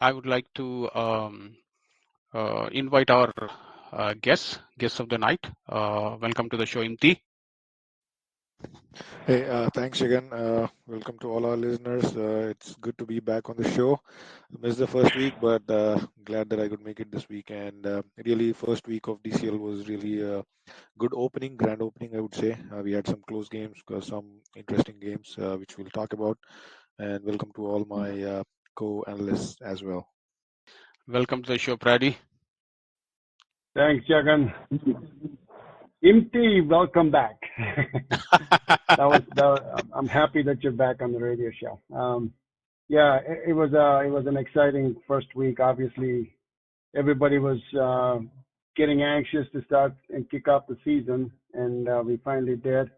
I would like to invite our guest of the night. Welcome to the show, Imti. Hey, thanks again. Welcome to all our listeners. It's good to be back on the show. Missed the first week, but glad that I could make it this week. And really, first week of DCL was really a good opening, grand opening, I would say. We had some close games, some interesting games, which we'll talk about. And welcome to all my co-analysts as well. Welcome to the show, Pradeep. Thanks, Jagan. Imti, welcome back. I'm happy that you're back on the radio show. Yeah, it was an exciting first week. Obviously, everybody was getting anxious to start and kick off the season, and we finally did.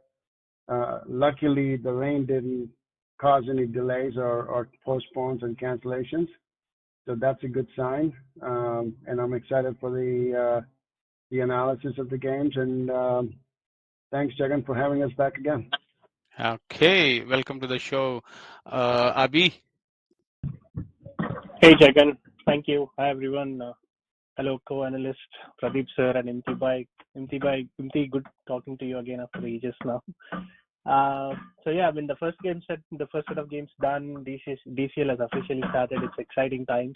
Luckily, the rain didn't cause any delays or postpones and cancellations, so that's a good sign. And I'm excited for the analysis of the games. And thanks, Jagan, for having us back again. Okay, welcome to the show, Abhi. Hey, Jagan. Thank you. Hi, everyone. Hello, co-analyst Pradeep sir and Imti, good talking to you again after ages now. So yeah, I mean the first set of games done. DCL has officially started. It's exciting times,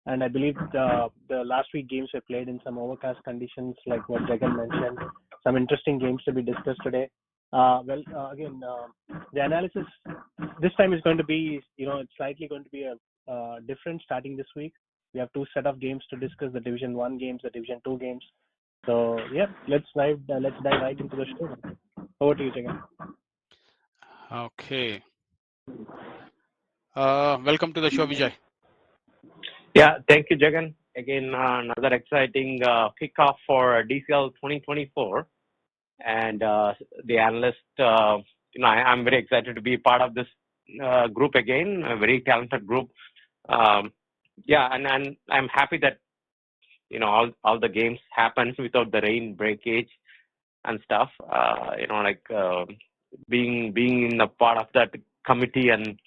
and I believe the last week games were played in some overcast conditions, like what Jagan mentioned. Some interesting games to be discussed today. Again, the analysis this time is going to be, it's slightly going to be a different starting this week. We have two set of games to discuss: the Division 1 games, the Division 2 games. So yeah, let's dive right into the show. Over to you, Jagan. Okay. Welcome to the show, Vijay. Yeah, thank you, Jagan. Again, another exciting kickoff for DCL 2024. And the analyst, I'm very excited to be part of this group again, a very talented group. And I'm happy that, all the games happened without the rain breakage and stuff. Being in a part of that committee and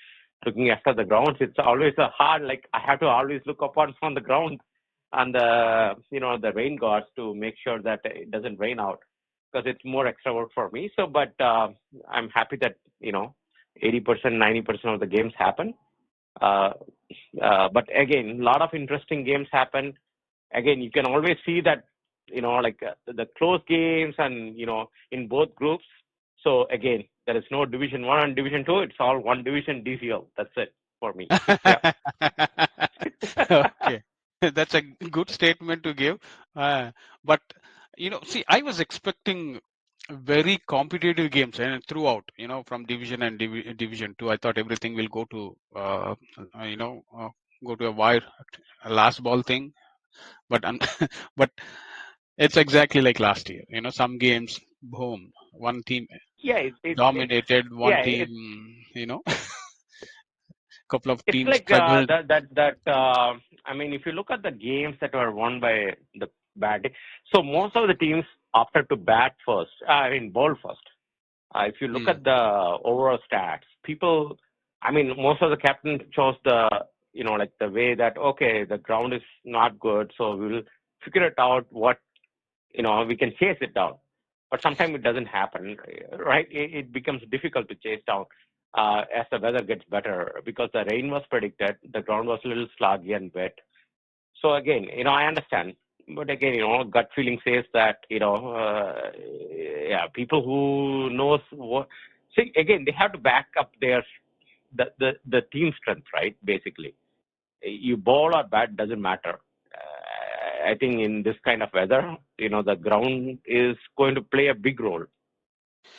looking after the grounds, it's always a hard, I have to always look upon on the ground and the rain gods to make sure that it doesn't rain out, because it's more extra work for me. So, but I'm happy that 80%, 90% of the games happen. But again, a lot of interesting games happen. Again, you can always see that the close games and in both groups. So again, there is no Division 1 and Division 2. It's all one division DCL. That's it for me. Okay, that's a good statement to give. But see, I was expecting very competitive games and throughout, from Division and Division 2. I thought everything will go to go to a wire, a last ball thing. But but it's exactly like last year. Some games, boom, one team dominated, one team, couple of teams it's like struggled. I mean, if you look at the games that were won by the bad, so most of the teams opted to bat first. Bowl first. If you look at the overall stats, most of the captains chose the the way that, okay, the ground is not good, so we will figure it out what we can chase it down. But sometimes it doesn't happen, right? It becomes difficult to chase down as the weather gets better, because the rain was predicted, the ground was a little sluggy and wet. So again, I understand, but again, gut feeling says that people who knows what. See, again, they have to back up the team strength, right? Basically, you bowl or bat doesn't matter. I think in this kind of weather, the ground is going to play a big role.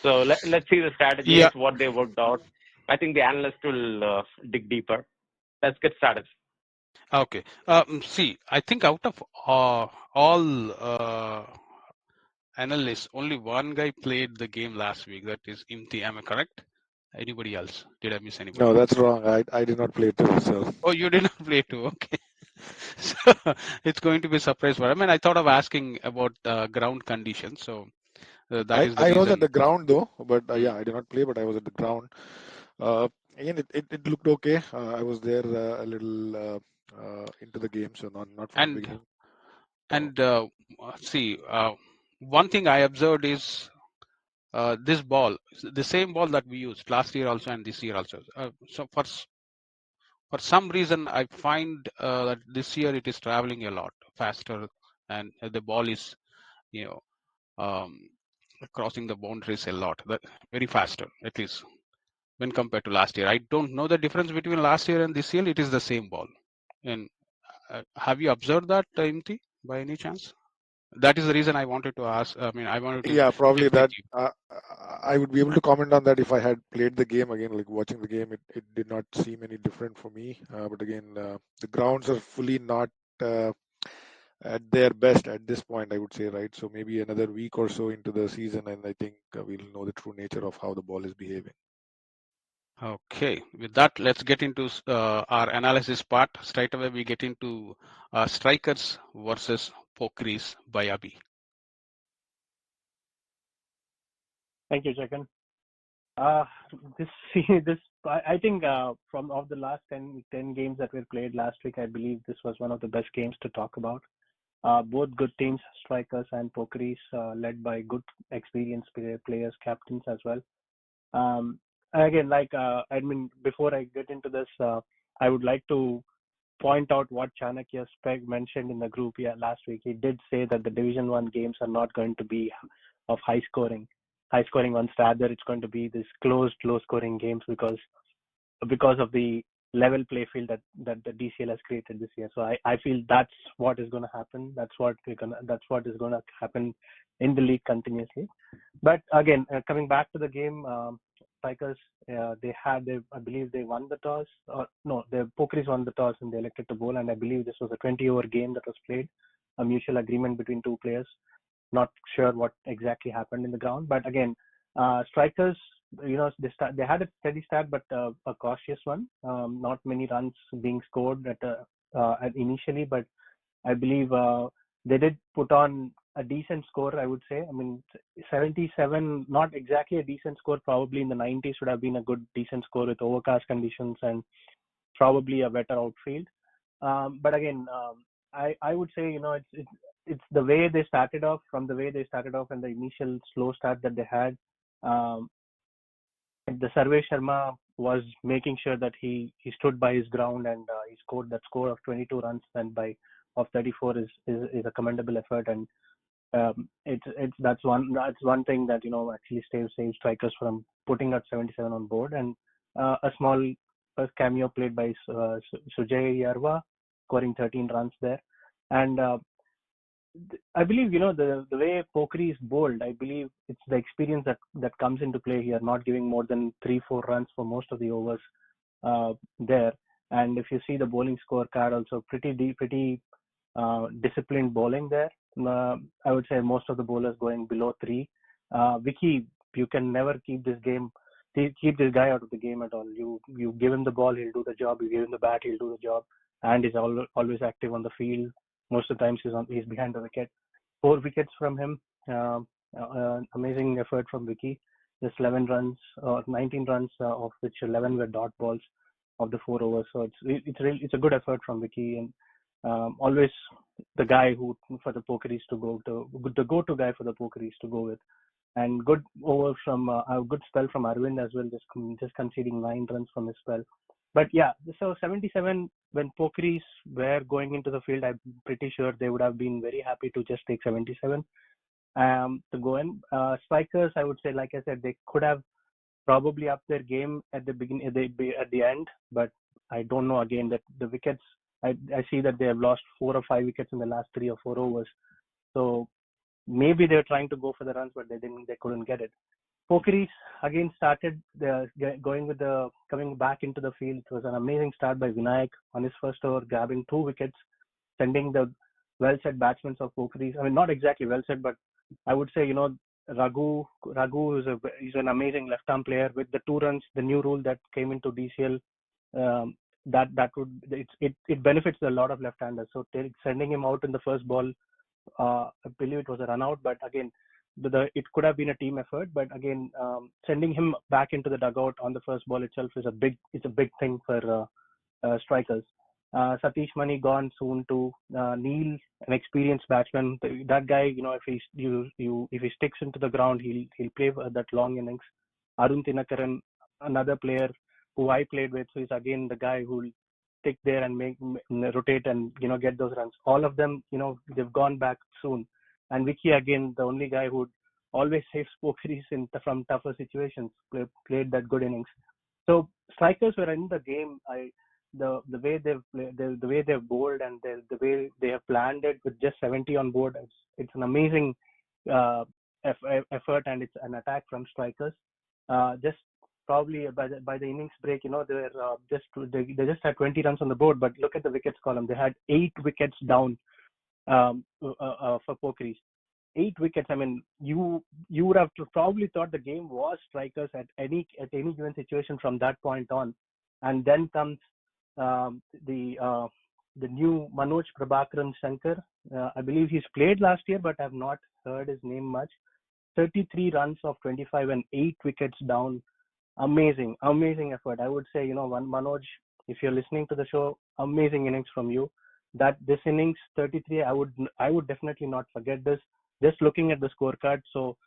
So let's see the strategies, what they worked out. I think the analyst will dig deeper. Let's get started. Okay. See, I think out of all analysts, only one guy played the game last week. That is Imti. Am I correct? Anybody else? Did I miss anybody? No, that's wrong. I did not play too. So. Oh, you did not play too. Okay. So it's going to be a surprise for him. And I thought of asking about ground conditions. So that is the reason. I was at the ground though, but I did not play, but I was at the ground. Again, it looked okay. I was there a little into the game, so not from the And beginning. So and see, one thing I observed is this ball, the same ball that we used last year also and this year also. So for some reason, I find that this year it is traveling a lot faster, and the ball is, you know, um, crossing the boundaries a lot, very faster, at least when compared to last year. I don't know the difference between last year and this year. It is the same ball. And have you observed that, Imti, by any chance? That is the reason I wanted to ask. I mean, I wanted to yeah, probably check with that. you. I would be able to comment on that if I had played the game again. Like watching the game, it did not seem any different for me. But again, the grounds are fully not uh, at their best at this point, I would say, right? So maybe another week or so into the season, and I think we'll know the true nature of how the ball is behaving. Okay, with that, let's get into our analysis part. Straight away, we get into strikers versus Pokiris by Abhi. Thank you, Jagan. This this I think from of the last 10 games that were played last week, I believe this was one of the best games to talk about. Both good teams, strikers and Pokiris, led by good experienced players, captains as well. Again, like I mean, before I get into this, I would like to point out what Chanakya Speg mentioned in the group last week. He did say that the Division One games are not going to be of high scoring ones. Rather, it's going to be this closed, low scoring games because of the level play field that the DCL has created this year. So I feel that's what is going to happen. That's what is going to happen in the league continuously. But again, coming back to the game, Strikers, I believe they won the toss. Or no, the Pokiris won the toss and they elected to bowl. And I believe this was a 20-over game that was played, a mutual agreement between two players. Not sure what exactly happened in the ground, but again, Strikers, they had a steady start, but a cautious one. Not many runs being scored at initially, but I believe they did put on a decent score, I would say. I mean, 77, not exactly a decent score. Probably in the 90s would have been a good, decent score with overcast conditions and probably a better outfield. But again, I would say, it's the way they started off, and the initial slow start that they had. Um, the Sarve Sharma was making sure that he stood by his ground and he scored that score of 22 runs and of 34 is a commendable effort, and that's one thing that actually saves strikers from putting out 77 on board. And a small cameo played by Sujay Yarwa, scoring 13 runs there. And I believe the way Pokri is bowled. I believe it's the experience that comes into play here, not giving more than 3-4 runs for most of the overs there. And if you see the bowling scorecard, also pretty disciplined bowling there. I would say most of the bowlers going below 3. Vicky, you can never keep this guy out of the game at all. You give him the ball, he'll do the job. You give him the bat, he'll do the job, and he's always active on the field. Most of the times he's behind the wicket. 4 wickets from him. Amazing effort from Vicky. Just 11 runs, 19 runs, of which 11 were dot balls of the 4 overs. So it's a good effort from Vicky, and always the guy for the Pokiris to the go-to guy for the Pokiris to go with. And good over from a good spell from Arvind as well, just conceding 9 runs from his spell. But yeah, so 77, when Pokiris were going into the field, I'm pretty sure they would have been very happy to just take 77 to go in. Strikers, I would say, like I said, they could have probably upped their game at the end, but I don't know. Again, that the wickets, I see that they have lost 4 or 5 wickets in the last 3 or 4 overs. So maybe they're trying to go for the runs, but they couldn't get it. Pokiris again started coming back into the field. It was an amazing start by Vinayak on his first over, grabbing 2 wickets, sending the well-set batsmen of Pokiris. I mean, not exactly well-set, but I would say, Raghu is an amazing left-arm player. With the 2 runs, the new rule that came into DCL, it benefits a lot of left-handers. So sending him out in the first ball, I believe it was a run out, but again, it could have been a team effort, but again, sending him back into the dugout on the first ball itself is a big thing for strikers. Satish Mani gone soon too. Neil, an experienced batsman, that guy, if he sticks into the ground, he'll play that long innings. Arun Tinakaran, another player who I played with, so he's again the guy who'll stick there and rotate and get those runs. All of them, they've gone back soon. And Vicky again, the only guy who always saves Pokiris from tougher situations, played that good innings. So strikers were in the game. The way the way they've bowled and the way they have planned it with just 70 on board, it's an amazing effort, and it's an attack from strikers. Just probably by the innings break, they just had 20 runs on the board, but look at the wickets column. They had 8 wickets down for Pokiris. 8 wickets. I mean, you would have probably thought the game was strikers at any given situation from that point on, and then comes the new Manoj Prabhakaran Shankar. I believe he's played last year, but I've not heard his name much. 33 runs of 25 and 8 wickets down. Amazing effort. I would say, Manoj, if you're listening to the show, amazing innings from you. That this innings 33, I would definitely not forget this. Just looking at the scorecard, so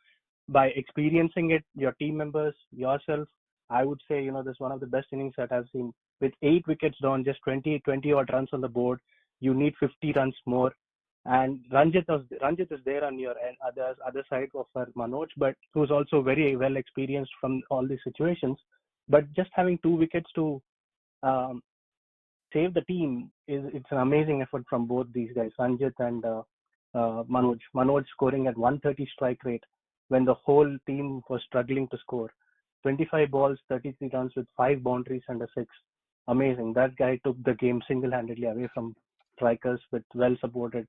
by experiencing it, your team members, yourself, I would say, this is one of the best innings that I've seen. With 8 wickets down, just 20 odd runs on the board, you need 50 runs more. And Ranjit is there on your other side of Manoj, but who's also very well experienced from all these situations. But just having 2 wickets to save the team it's an amazing effort from both these guys, Ranjit and Manoj. Manoj scoring at 130 strike rate when the whole team was struggling to score. 25 balls, 33 runs with 5 boundaries and a 6. Amazing. That guy took the game single-handedly away from strikers with well-supported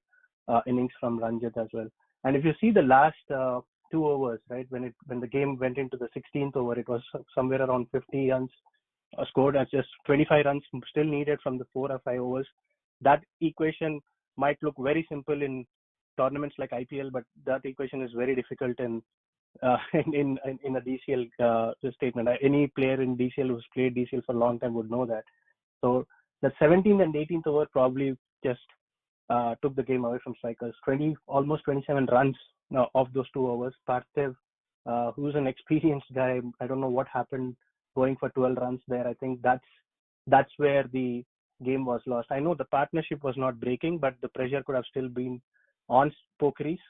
innings from Ranjit as well. And if you see the last 2 overs, right, when the game went into the 16th over, it was somewhere around 50 runs scored, as just 25 runs still needed from the 4 or 5 overs. That equation might look very simple in tournaments like IPL, but that equation is very difficult in a DCL statement. Any player in DCL who's played DCL for a long time would know that. So the 17th and 18th over probably just took the game away from strikers. Almost 27 runs of those 2 overs. Parthiv, who's an experienced guy, I don't know what happened going for 12 runs there. I think that's where the game was lost. I know the partnership was not breaking, but the pressure could have still been on Pokiris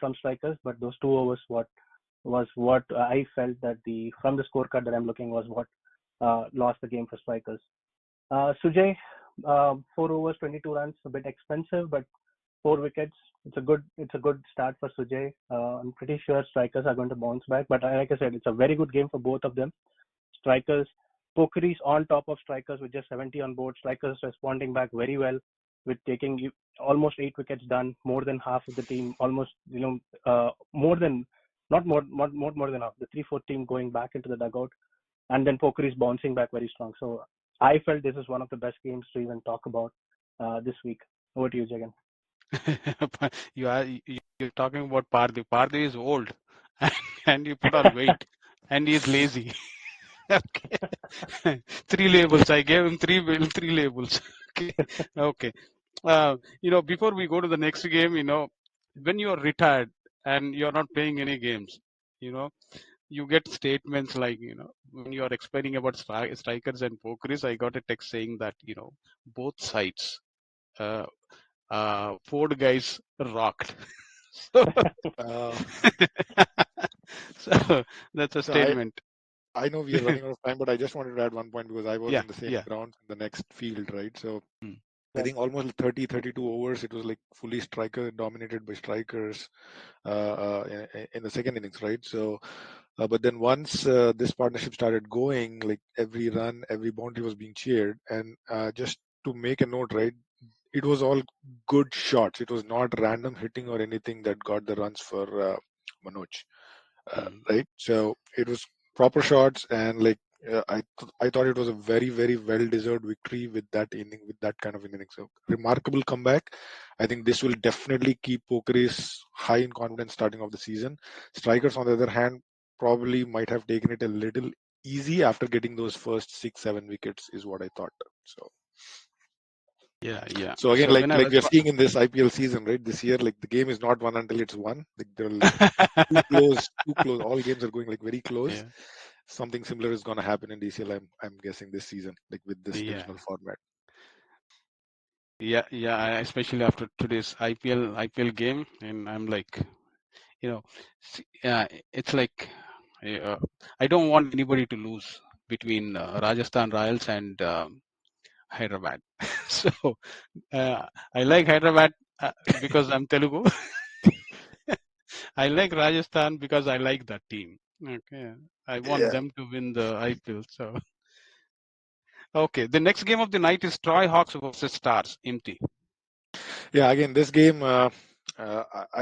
from strikers. But those 2 overs, was what I felt that from the scorecard that I'm looking was what lost the game for strikers. Sujay, 4 overs, 22 runs, a bit expensive, but 4 wickets. It's a good start for Sujay. I'm pretty sure strikers are going to bounce back. But like I said, it's a very good game for both of them. Strikers, Pokiris on top of strikers with just 70 on board. Strikers responding back very well with taking almost 8 wickets done, more than half of the team, almost more than half, the 3/4 team going back into the dugout, and then Pokiris bouncing back very strong. So I felt this is one of the best games to even talk about this week. Over to you, Jagan. You're talking about Padeep. Padeep is old, and you put on weight, and he's lazy. Okay. 3 labels. I gave him three labels. Okay. Before we go to the next game, when you're retired and you're not playing any games, you get statements like, when you're explaining about strikers and Pokiris, I got a text saying that, both sides, Ford guys rocked. Uh, So that's a so statement. I know we are running out of time, but I just wanted to add one point because I was Yeah, in the same yeah. ground in the next field, right? So Mm. I think almost 30, 32 overs, it was like fully striker dominated by strikers in the second innings, right? So, but then once this partnership started going, like every run, every boundary was being cheered. And just to make a note, right, it was all good shots. It was not random hitting or anything that got the runs for Manoj, Mm. right? So it was proper shots, and like I thought it was a very, very well-deserved victory with that inning, with that kind of inning. So remarkable comeback. I think this will definitely keep Pokiris high in confidence starting off the season. Strikers, on the other hand, probably might have taken it a little easy after getting those first 6, 7 wickets, is what I thought. So. Yeah. So again, So when I like was we are seeing in this IPL season, right? This year, like the game is not won until it's won. Like they're like too close, too close. All games are going like very close. yeah, Something similar is going to happen in DCL. I'm guessing this season, like with this yeah, divisional format. yeah. Especially after today's IPL game, and I'm like, it's like I don't want anybody to lose between Rajasthan Royals and Hyderabad. So uh, I like Hyderabad because I'm Telugu. I like Rajasthan because I like that team. Okay, I want Yeah, them to win the IPL. So okay, the next game of the night is Troy Hawks versus Stars. Imti. yeah. Again, this game, I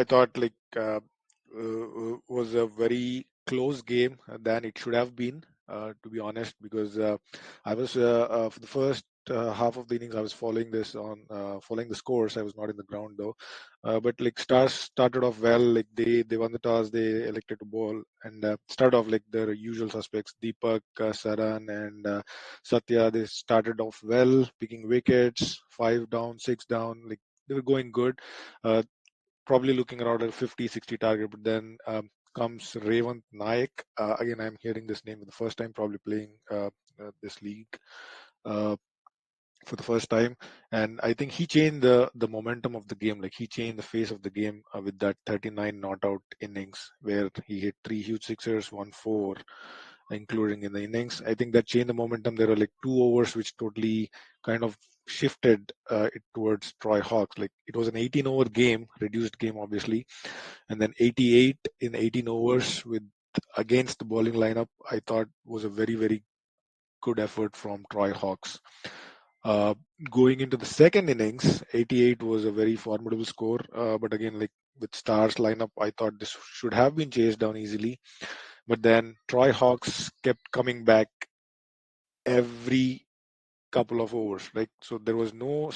thought like was a very close game than it should have been. To be honest, because I was for the first half of the innings, I was following this on following the scores. I was not in the ground though, but like Stars started off well. Like they won the toss, they elected to bowl and started off like their usual suspects: Deepak, Saran, and Satya. They started off well, picking wickets, 5 down, 6 down. Like they were going good. Uh, Probably looking around at 50, 60 target, but then comes Revant Naik. Again, I'm hearing this name for the first time, probably playing this league uh, for the first time, and I think he changed the momentum of the game. Like he changed the face of the game with that 39 not out innings where he hit 3 huge sixers, 1 4, including in the innings. I think that changed the momentum. There were like 2 overs which totally kind of shifted it towards Troy Hawks. Like it was an 18-over game, reduced game obviously, and then 88 in 18 overs with against the bowling lineup. I thought was a very, very good effort from Troy Hawks. Uh, Going into the second innings, 88 was a very formidable score. But again, like with Stars lineup, I thought this should have been chased down easily. But then Troy Hawks kept coming back every couple of overs. Like so, there was no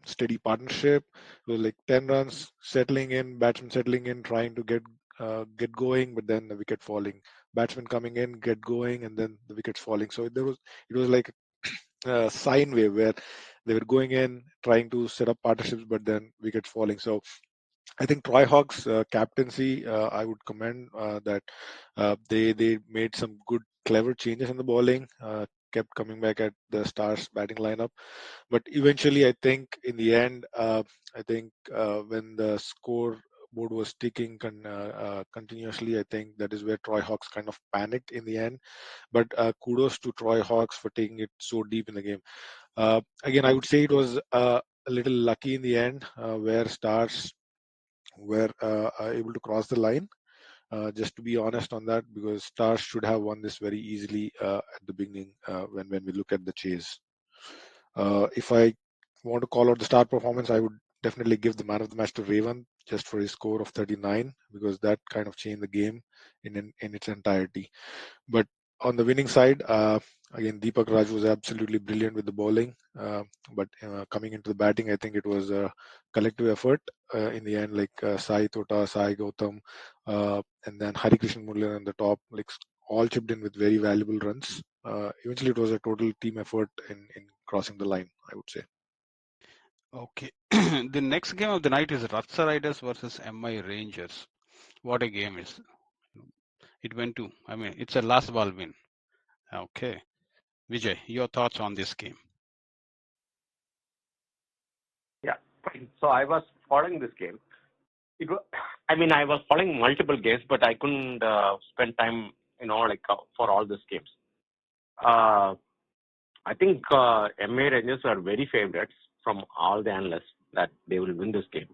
steady partnership. It was like 10 runs settling in, batsman settling in, trying to get going, but then the wicket falling. Batsman coming in, get going, and then the wickets falling. So it was like sine wave where they were going in trying to set up partnerships, but then wickets falling. So I think Troy Hawks captaincy, I would commend that they made some good, clever changes in the bowling. Kept coming back at the Stars batting lineup, but eventually, I think in the end, I think when the score board was ticking continuously, I think that is where Troy Hawks kind of panicked in the end. But kudos to Troy Hawks for taking it so deep in the game. Again, I would say it was a little lucky in the end, where Stars were able to cross the line. Just to be honest on that, because Stars should have won this very easily at the beginning when we look at the chase. If I want to call out the star performance, I would definitely give the man of the match to Raven just for his score of 39, because that kind of changed the game in its entirety. But on the winning side, again, Deepak Raj was absolutely brilliant with the bowling. But coming into the batting, I think it was a collective effort in the end, like Sai Tota, Sai Gautam, and then Hari Krishnan Murli on the top, like all chipped in with very valuable runs. Eventually, it was a total team effort in crossing the line, I would say. Okay. The next game of the night is Racha Riders versus MI Rangers. What a game is. It went to, I mean, it's a last ball win. Okay. Vijay, your thoughts on this game? Yeah. So I was following this game. It was, I mean, I was following multiple games, but I couldn't spend time, for all these games. Uh, I think MA Rangers are very favorites from all the analysts that they will win this game.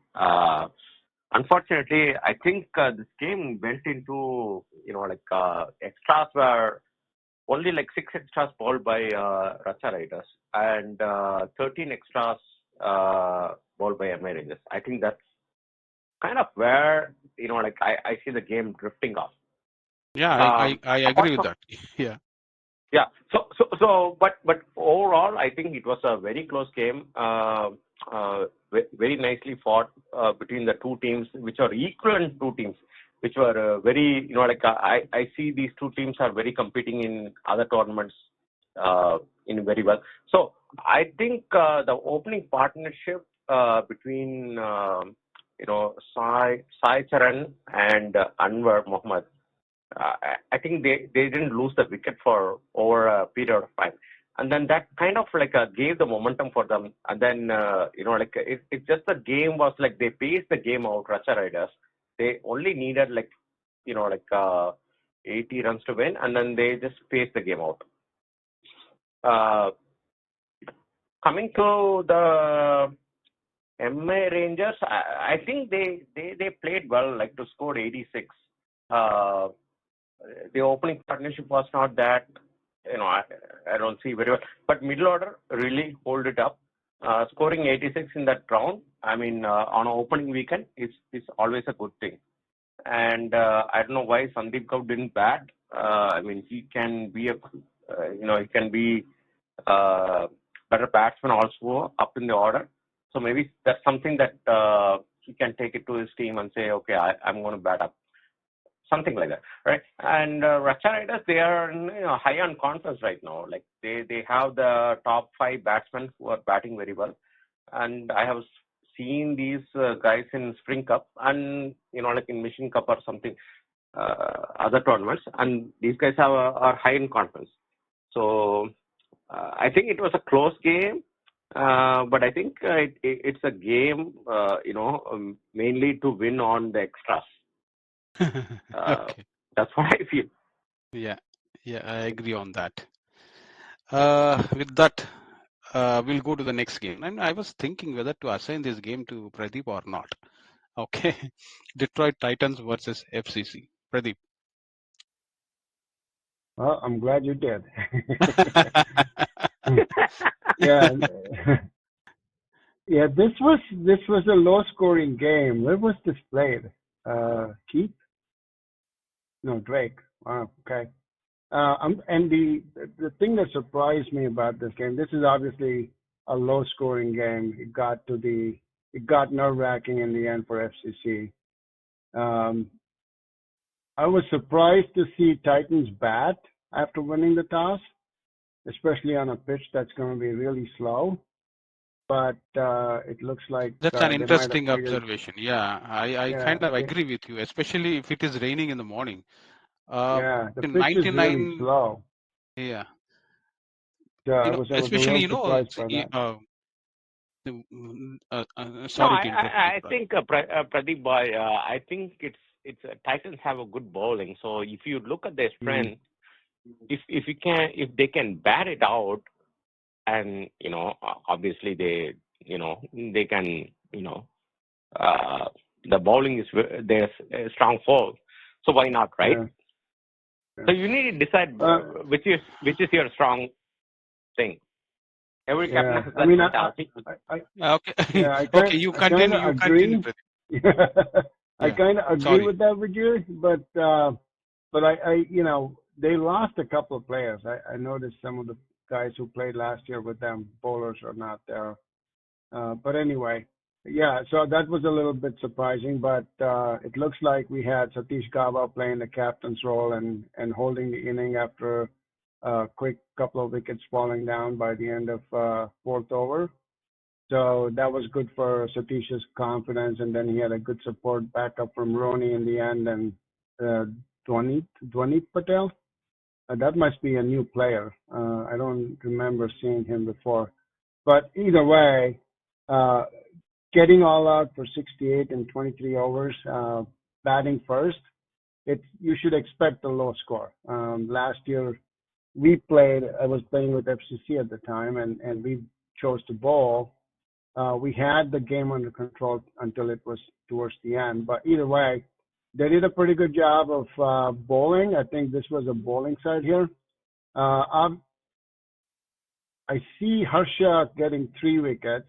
Unfortunately, I think this game went into, extras were only like 6 extras bowled by Racha Riders and 13 extras bowled by MA Rangers. I think that's kind of where, I see the game drifting off. Yeah, Um, I apart agree with from that. Yeah. Yeah. But overall, I think it was a very close game. Very nicely fought between the two teams, which are equivalent two teams, which were very, like I see these two teams are very competing in other tournaments in very well. So I think the opening partnership between Sai Charan and Anwar Mohammed, I think they didn't lose the wicket for over a period of time, and then that kind of like gave the momentum for them. And then like it's just the game was like they paced the game out. Racha Ryders, they only needed like 80 runs to win, and then they just paced the game out. Coming to the MA Rangers, I think they played well, like to score 86. The opening partnership was not that, I don't see very well. But middle order really hold it up. Scoring 86 in that round, I mean, on an opening weekend is always a good thing. And I don't know why Sandeep Kaur didn't bat. I mean, he can be he can be better batsman also up in the order. So maybe that's something that he can take it to his team and say, okay, I'm going to bat up. Something like that, right? And Racha Ryders, they are high on confidence right now. Like they have the top 5 batsmen who are batting very well, and I have seen these guys in Spring Cup and like in Mission Cup or something, other tournaments, and these guys are high in confidence. So I think it was a close game, but I think it's a game, mainly to win on the extras. Okay. That's what I feel. Yeah, I agree on that. With that, we'll go to the next game. And I was thinking whether to assign this game to Pradeep or not. Okay, Detroit Titans versus FCC. Pradeep. Well, I'm glad you did. Yeah, yeah. This was a low-scoring game. Where was this played? Keith? No, Drake. Okay. And the thing that surprised me about this game, this is obviously a low-scoring game. It got nerve-wracking in the end for FCC. I was surprised to see Titans bat after winning the toss, especially on a pitch that's going to be really slow. But it looks like That's an they might have interesting figured. observation. Yeah, I Yeah, kind of agree with you, especially if it is raining in the morning. the In pitch is really 99, slow. yeah, I was a especially little surprised by that. No, sorry to interrupt you, I think Pradeep boy, I think it's Titans have a good bowling. So if you look at their strength, if they can bat it out, and obviously they can the bowling is their strong force. So why not, right? Yeah. So you need to decide which is your strong thing. Every captain has that mentality. Okay. Yeah, Okay, you continue. You continue, Pradeep. I kind of agree with that, Vijay, but I they lost a couple of players. I noticed some of the guys who played last year with them, bowlers are not there. But anyway, yeah, so that was a little bit surprising, but it looks like we had Satish Gava playing the captain's role and holding the inning after a quick couple of wickets falling down by the end of 4th over. So that was good for Satish's confidence, and then he had a good support backup from Roni in the end, and Dwanit Patel. That must be a new player. I don't remember seeing him before. But either way, getting all out for 68 and 23 overs, batting first, you should expect a low score. Last year, I was playing with FCC at the time, and we chose to bowl. We had the game under control until it was towards the end. But either way, they did a pretty good job of bowling. I think this was a bowling side here. I see Harsha getting 3 wickets.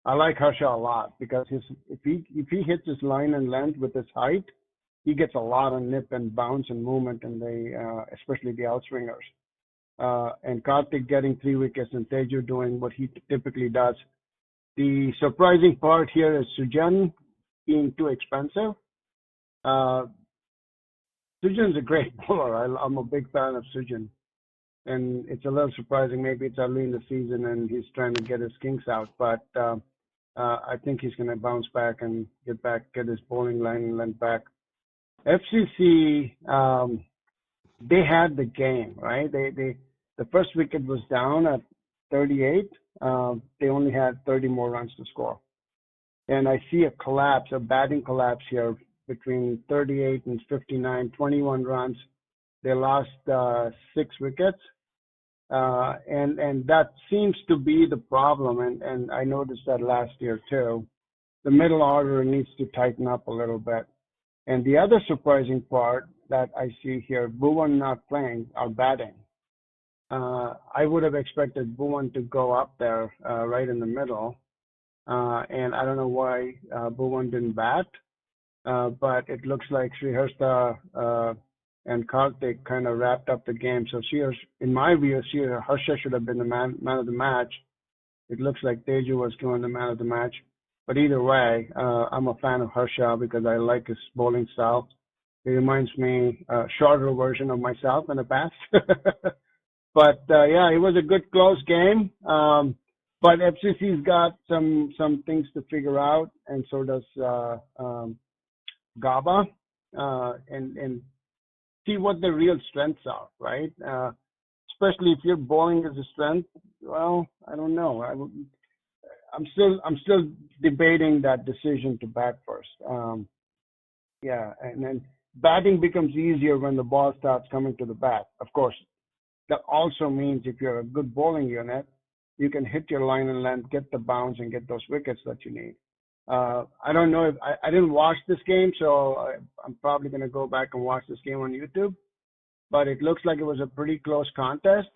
I like Harsha a lot because if he hits his line and length with his height, he gets a lot of nip and bounce and movement, and especially the outswingers. and Karthik getting 3 wickets and Teju doing what he typically does. The surprising part here is Sujan being too expensive. Sujan's a great bowler. I'm a big fan of Sujan. And it's a little surprising. Maybe it's early in the season and he's trying to get his kinks out. But I think he's going to bounce back and get his bowling line length back. FCC, they had the game, right? The first wicket was down at 38. They only had 30 more runs to score. And I see a batting collapse here between 38 and 59, 21 runs. They lost 6 wickets. And that seems to be the problem. And I noticed that last year too. The middle order needs to tighten up a little bit. And the other surprising part that I see here, Bhuvan not playing or batting. I would have expected Bhuvan to go up there right in the middle. And I don't know why Bhuvan didn't bat. But it looks like Sriharsh and Karthik kind of wrapped up the game. So in my view, Harsha should have been the man of the match. It looks like Teju was given the man of the match. But either way, I'm a fan of Harsha because I like his bowling style. He reminds me shorter version of myself in the past. But yeah, it was a good close game. But FCC's got some things to figure out, and so does GABA, and see what the real strengths are, right? Especially if your bowling is a strength. Well, I don't know. I'm still debating that decision to bat first. Yeah, and then batting becomes easier when the ball starts coming to the bat. Of course, that also means if you're a good bowling unit, you can hit your line and length, get the bounce, and get those wickets that you need. I don't know if I didn't watch this game, so I'm probably going to go back and watch this game on YouTube. But it looks like it was a pretty close contest.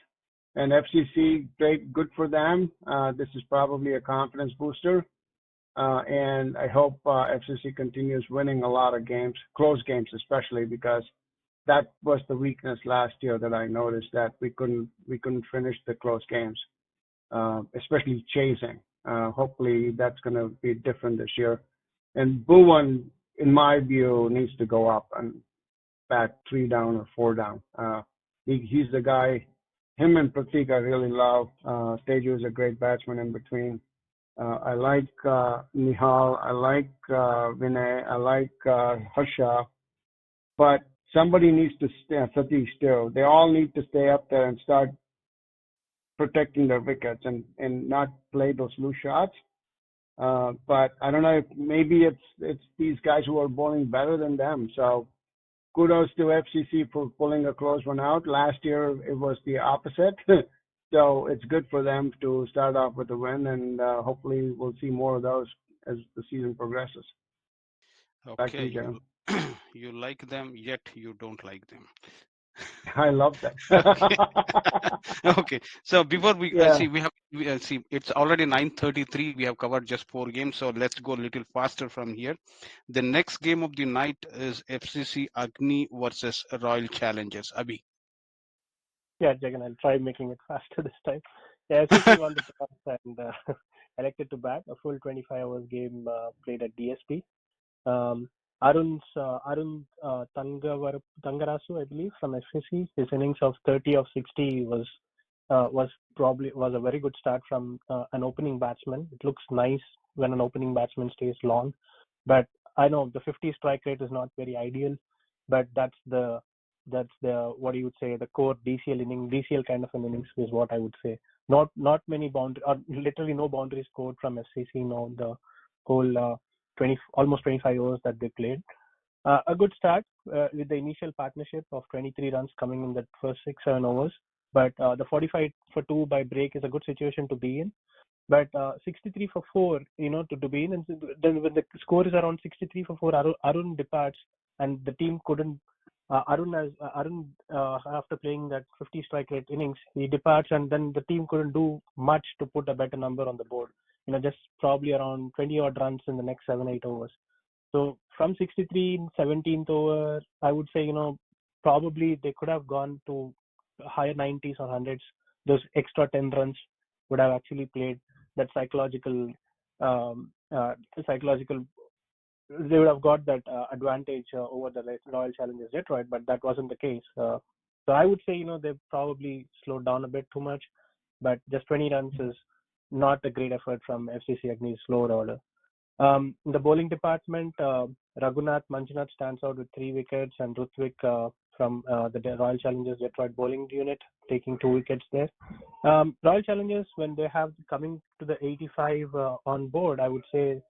And FCC, great, good for them. This is probably a confidence booster. And I hope FCC continues winning a lot of games, close games especially, because that was the weakness last year that I noticed, that we couldn't finish the close games, especially chasing. Hopefully that's going to be different this year. And Bhuvan, in my view, needs to go up and bat 3 down or 4 down. He's the guy. Him and Pratik I really love. Teju is a great batsman in between. I like Nihal. I like Vinay. I like Harsha. But somebody needs to stay, Satish too. They all need to stay up there and start protecting their wickets and not play those loose shots. But I don't know if maybe it's these guys who are bowling better than them. So kudos to FCC for pulling a close one out. Last year it was the opposite. So it's good for them to start off with a win, and hopefully we'll see more of those as the season progresses. Back to you, Okay, Jagan. you like them, yet you don't like them. I love that. Okay. Okay. So before we Yeah. see, it's already 9:33. We have covered just 4 games, so let's go a little faster from here. The next game of the night is FCC Agni versus Royal Challengers. Abhi. Yeah, Jagan, I'll try making it faster this time. Yeah, FCC won the toss and elected to bat. A full 25 hours game played at DSP. Arun Tangarasu, I believe, from FCC, his innings of 30 of 60 was a very good start from an opening batsman. It looks nice when an opening batsman stays long, but I know the 50 strike rate is not very ideal, but that's the what you would say, the core DCL kind of an innings is what I would say. Not many boundaries, or literally no boundaries scored from FCC. No, the whole almost 25 overs that they played. A good start with the initial partnership of 23 runs coming in the first 6-7 overs. But the 45 for 2 by break is a good situation to be in. But 63 for 4, to be in. And then when the score is around 63 for 4, Arun departs, and the team couldn't. Arun, after playing that 50 strike rate innings, he departs, and then the team couldn't do much to put a better number on the board. Just probably around 20 odd runs in the next 7-8 overs. So from 63 in 17th over, I would say, probably they could have gone to higher 90s or 100s, those extra 10 runs would have actually played that um, uh, psychological. They would have got that advantage over the Royal Challengers Detroit, but that wasn't the case. So I would say, they probably slowed down a bit too much, but just 20 runs is not a great effort from FCC Agni's lower order. In the bowling department, Raghunath Manjunath stands out with 3 wickets, and Rutvik from the Royal Challengers Detroit bowling unit taking 2 wickets there. Royal Challengers, when they have coming to the 85 on board, I would say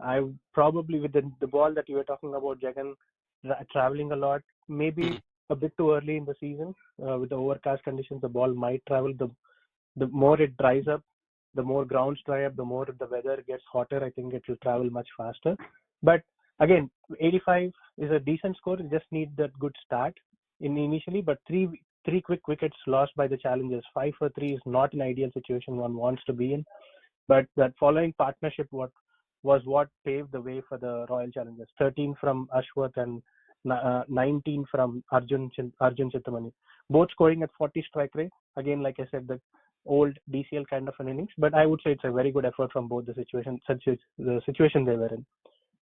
I probably with the ball that you were talking about, Jagan, traveling a lot, maybe a bit too early in the season with the overcast conditions, the ball might travel. The more it dries up, the more grounds dry up, the more the weather gets hotter. I think it will travel much faster. But again, 85 is a decent score. You just need that good start initially. But three quick wickets lost by the Challengers. 5 for 3 is not an ideal situation one wants to be in. But that following partnership was what paved the way for the Royal Challengers. 13 from Ashwath and 19 from Arjun Chittamani. Both scoring at 40 strike rate. Again, like I said, the old DCL kind of an innings. But I would say it's a very good effort from both the situation they were in.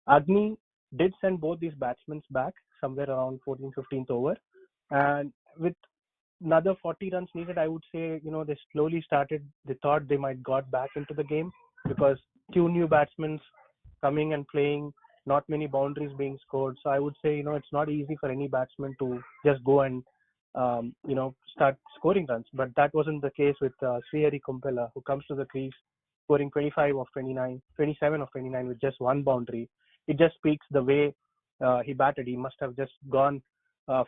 Agni did send both these batsmen back somewhere around 14th, 15th over. And with another 40 runs needed, I would say, they slowly started. They thought they might got back into the game because 2 new batsmen coming and playing, not many boundaries being scored. So I would say, it's not easy for any batsman to just go and, start scoring runs. But that wasn't the case with Srihari Kumpella, who comes to the crease scoring 27 of 29 with just 1 boundary. It just speaks the way he batted. He must have just gone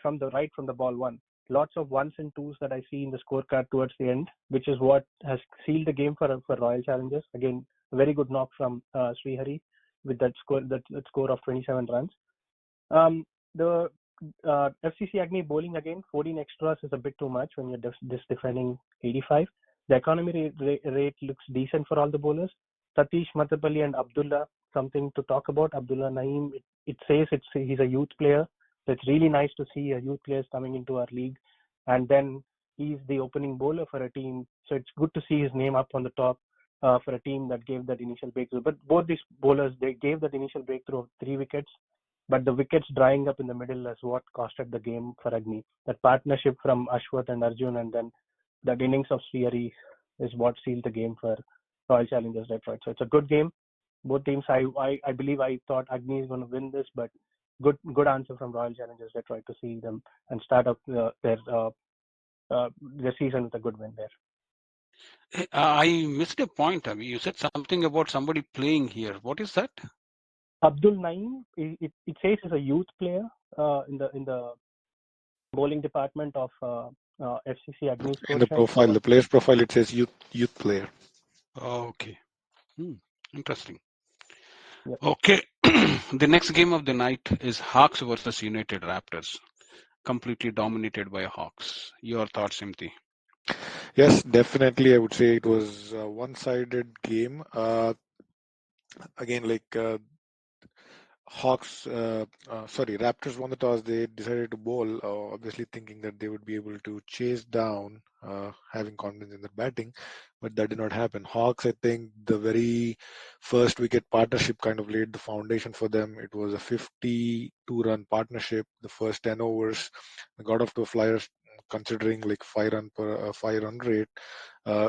from the ball 1. Lots of 1s and 2s that I see in the scorecard towards the end, which is what has sealed the game for Royal Challengers. Again, a very good knock from Srihari with that score of 27 runs. The FCC Agni bowling again, 14 extras is a bit too much when you're just defending 85. The economy rate looks decent for all the bowlers. Satish Matapalli and Abdullah, something to talk about. Abdullah Naeem, it says he's a youth player. So it's really nice to see a youth players coming into our league. And then he's the opening bowler for a team. So it's good to see his name up on the top for a team that gave that initial breakthrough. But both these bowlers, they gave that initial breakthrough of 3 wickets. But the wickets drying up in the middle is what costed the game for Agni. That partnership from Ashwath and Arjun and then that innings of Srihari is what sealed the game for Royal Challengers Detroit. So it's a good game. Both teams, I believe I thought Agni is going to win this, but good answer from Royal Challengers Detroit to see them and start up their season with a good win there. I missed a point, Abhi. You said something about somebody playing here. What is that? Abdul Naeem, it says he's a youth player in the bowling department of FCC Agni In the Sports. profile, the player's profile, it says youth player. Okay. Interesting. Yep. Okay. The next game of the night is Hawks versus United Raptors. Completely dominated by Hawks. Your thoughts, Imti? Yes, definitely. I would say it was a one-sided game. Again, Raptors won the toss. They decided to bowl, obviously thinking that they would be able to chase down, having confidence in their batting, but that did not happen. Hawks, I think the very first wicket partnership kind of laid the foundation for them. It was a 52-run partnership. The first 10 overs, they got off to a flyer, considering like 5-run rate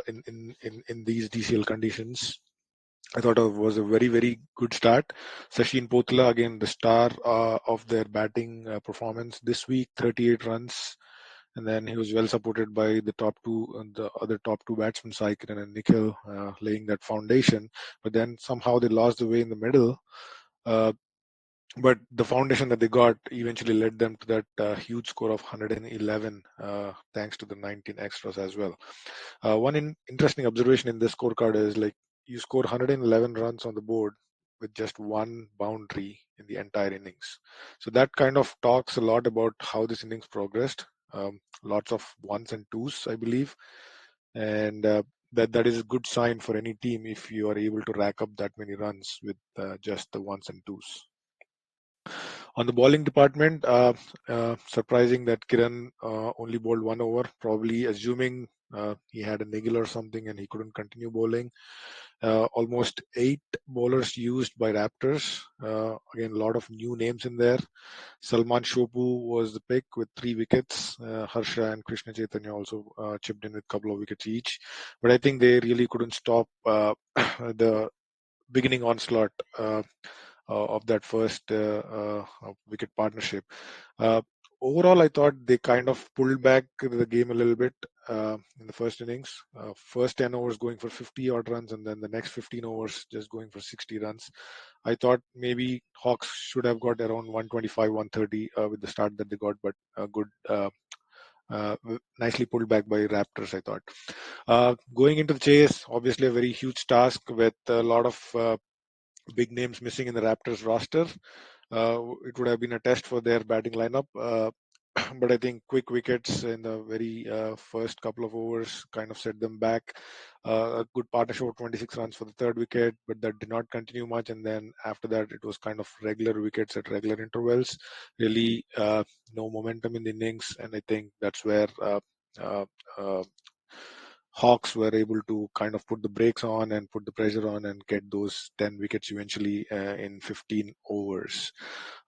in these DCL conditions. I thought it was a very, very good start. Sachin Potla, again, the star of their batting performance this week, 38 runs. And then he was well supported by the other top 2 batsmen, Sai Kiran and Nikhil, laying that foundation. But then somehow they lost the way in the middle. But the foundation that they got eventually led them to that huge score of 111, thanks to the 19 extras as well. One interesting observation in this scorecard is you score 111 runs on the board with just 1 boundary in the entire innings. So that kind of talks a lot about how this innings progressed. Lots of 1s and 2s, I believe. And that is a good sign for any team if you are able to rack up that many runs with just the 1s and 2s. On the bowling department, surprising that Kiran only bowled 1 over, probably assuming he had a niggle or something and he couldn't continue bowling. Almost 8 bowlers used by Raptors. Again, a lot of new names in there. Salman Shopu was the pick with 3 wickets. Harsha and Krishna Chaitanya also chipped in with a couple of wickets each. But I think they really couldn't stop the beginning onslaught of that first wicket partnership. Uh, Overall, I thought they kind of pulled back the game a little bit in the first innings. First 10 overs going for 50 odd runs, and then the next 15 overs just going for 60 runs. I thought maybe Hawks should have got around 125, 130 with the start that they got, but good. Nicely pulled back by Raptors, I thought. Going into the chase, obviously a very huge task with a lot of big names missing in the Raptors roster. It would have been a test for their batting lineup. But I think quick wickets in the very first couple of overs kind of set them back. A good partnership of 26 runs for the third wicket, but that did not continue much. And then after that, it was kind of regular wickets at regular intervals. Really, no momentum in the innings, and I think that's where uh, uh, Hawks were able to kind of put the brakes on and put the pressure on and get those 10 wickets eventually in 15 overs.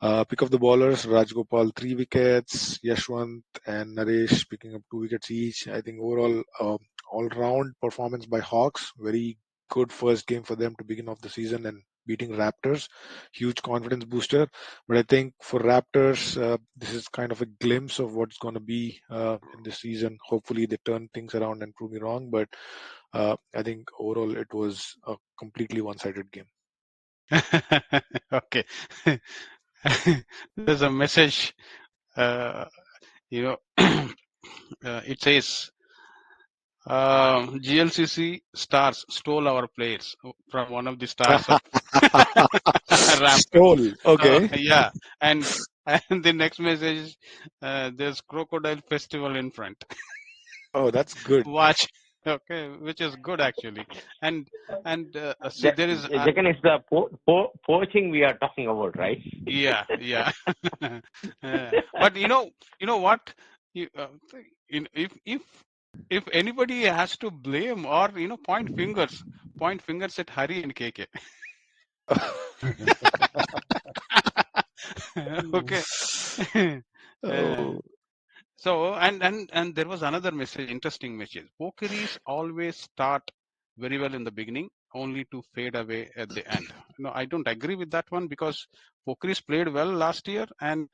Pick of the bowlers, Rajgopal 3 wickets, Yashwant and Naresh picking up 2 wickets each. I think overall all-round performance by Hawks. Very good first game for them to begin off the season and beating Raptors. Huge confidence booster. But I think for Raptors, this is kind of a glimpse of what's going to be in this season. Hopefully they turn things around and prove me wrong. But I think overall it was a completely one-sided game. Okay. There's a message, uh, you know, it says, GLCC stars stole our players from one of the stars of Raptors. Stole. Okay. Yeah, and and the next message, there's crocodile festival in front. Oh, that's good. Watch, okay, which is good actually, and see there is Jagan, it's the poaching we are talking about, right? yeah, yeah. But you know what? You, if anybody has to blame or point fingers at Hari and KK. Okay. Uh, Oh, so and there was another message, interesting message. Pokiris always start very well in the beginning, only to fade away at the end. No, I don't agree with that one because Pokiris played well last year and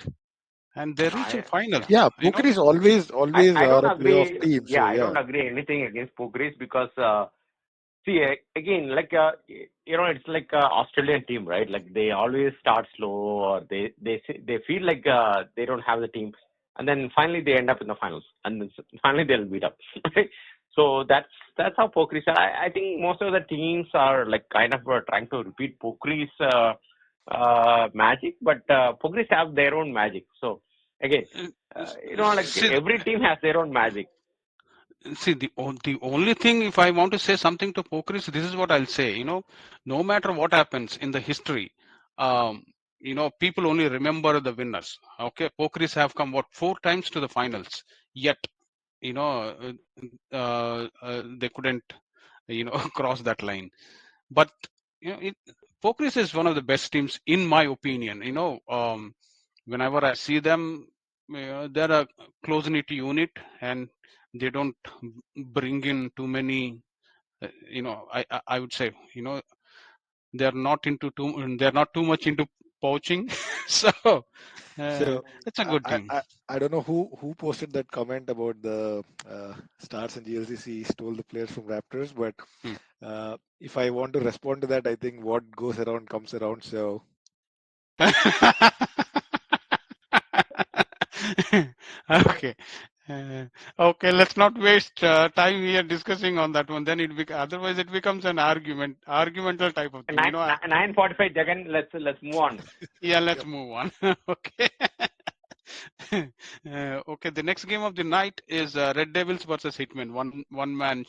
they're reaching finals. Yeah. yeah. Poker is always I are don't a playoff agree. team. Yeah, So I yeah. don't agree anything against Pokiris because see again, like it's like Australian team, right? Like they always start slow, or they feel like they don't have the team, and then finally they end up in the finals, and then finally they'll beat up. So that's how Pokiris are. I think most of the teams are like kind of trying to repeat Pokiris magic, but Pokiris have their own magic. So again, Uh, like See, every team has their own magic. see the only thing, if I want to say something to Pokiris, this is what I'll say. No matter what happens in the history, um, people only remember the winners. Okay, Pokiris have come what 4 times to the finals, yet you know they couldn't cross that line. But Pokiris is one of the best teams in my opinion. Whenever I see them, they're a close knit unit and they don't bring in too many. I would say they're not too much into poaching, so So it's a I, good I team. I I don't know who posted that comment about the Stars and GLCC stole the players from Raptors, but Hmm. if I want to respond to that, I think what goes around comes around. So Okay. Uh, okay, let's not waste time here discussing on that one. Then otherwise it becomes an argumental type of thing. 9:45, Jagan. Let's move on. Yeah, let's yep. move on. Okay. Okay, the next game of the night is Red Devils versus Hitmen. One man.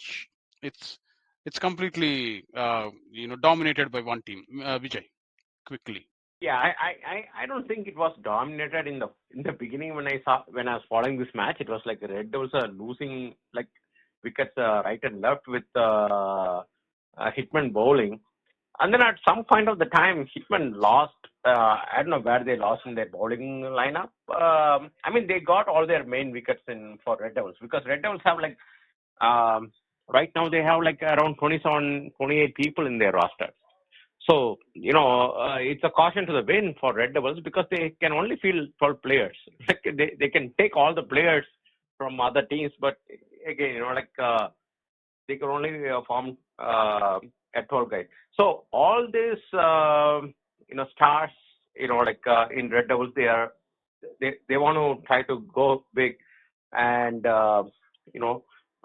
It's completely dominated by one team. Vijay, quickly. Yeah, I don't think it was dominated in the beginning when I was following this match. It was like the Red Devils are losing like wickets right and left with Hitmen bowling, and then at some point of the time, Hitmen lost. I don't know where they lost in their bowling lineup. I mean, they got all their main wickets in for Red Devils because Red Devils have like right now they have like around 27, 28 people in their roster. So, it's a caution to the wind for Red Devils because they can only field 12 players. Like they can take all the players from other teams, but again, they can only form at 12 guys. So all these, stars, in Red Devils, they want to try to go big, and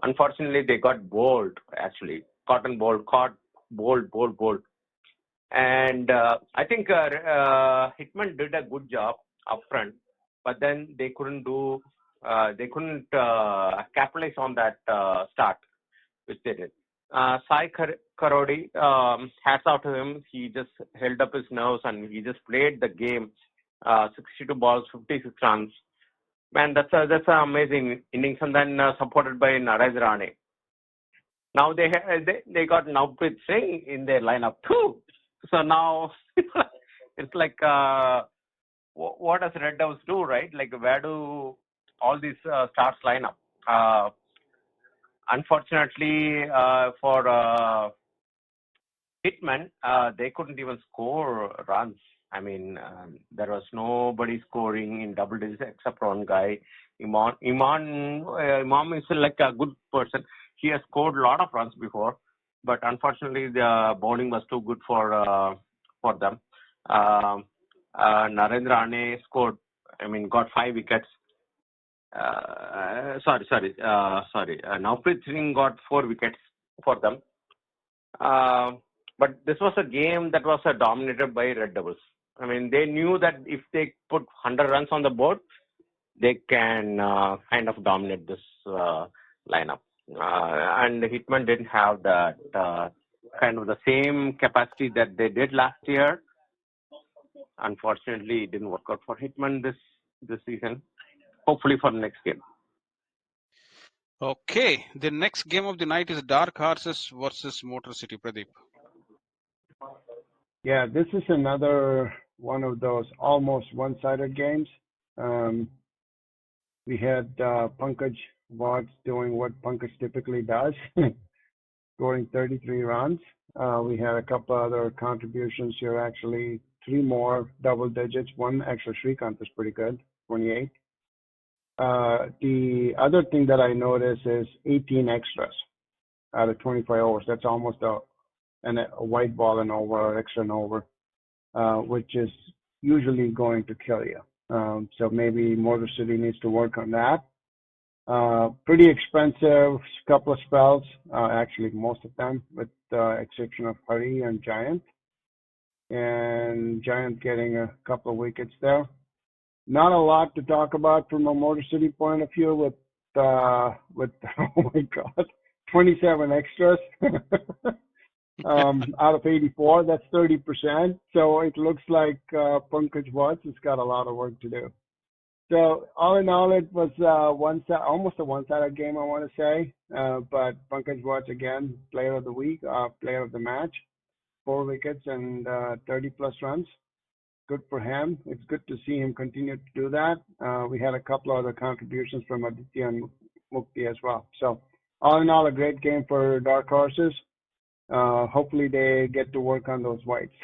unfortunately they got bowled. Actually, cotton bowled, caught, bowled. And I think Hitman did a good job up front, but then they couldn't capitalize on that start, which they did. Sai Karodi, hats off to him. He just held up his nerves and he just played the game. 62 balls, 56 runs. Man, that's an amazing innings. And then supported by Narendra Rane. Now they got Navpreet Singh in their lineup too. So now it's like what does Red Devils do, right? Like where do all these stars line up? Unfortunately for Hitmen, they couldn't even score runs. I mean, there was nobody scoring in double digits except one guy, Imam. Imam is like a good person. He has scored a lot of runs before, but unfortunately the bowling was too good for them. Narendra Rane scored. I mean, got 5 wickets. Sorry. Navpreet Singh got 4 wickets for them. But this was a game that was dominated by Red Devils. I mean, they knew that if they put 100 runs on the board, they can kind of dominate this lineup. And Hitman didn't have that kind of the same capacity that they did last year. Unfortunately, it didn't work out for Hitman this season. Hopefully for the next game. Okay, the next game of the night is Dark Horses versus Motor City. Pradeep. Yeah, this is another one of those almost one-sided games. We had Pankaj Watts doing what Pankaj typically does, scoring 33 runs. We had a couple other contributions here, actually 3 more double digits. One extra Shrikant is pretty good, 28. The other thing that I noticed is 18 extras out of 25 overs. That's almost a white ball and over or extra and over, which is usually going to kill you. So maybe Motor City needs to work on that. Pretty expensive couple of spells, actually most of them, with the exception of Hari and Giant. And Giant getting a couple of wickets there. Not a lot to talk about from a Motor City point of view with oh my God, 27 extras. Out of 84, that's 30%. So it looks like Pankaj Watts has got a lot of work to do. So all in all, it was almost a one-sided game, I want to say. But Pankaj Watts again, player of the week, player of the match, 4 wickets and 30-plus runs. Good for him. It's good to see him continue to do that. We had a couple of other contributions from Aditya and Mukti as well. So all in all, a great game for Dark Horses. Hopefully they get to work on those whites.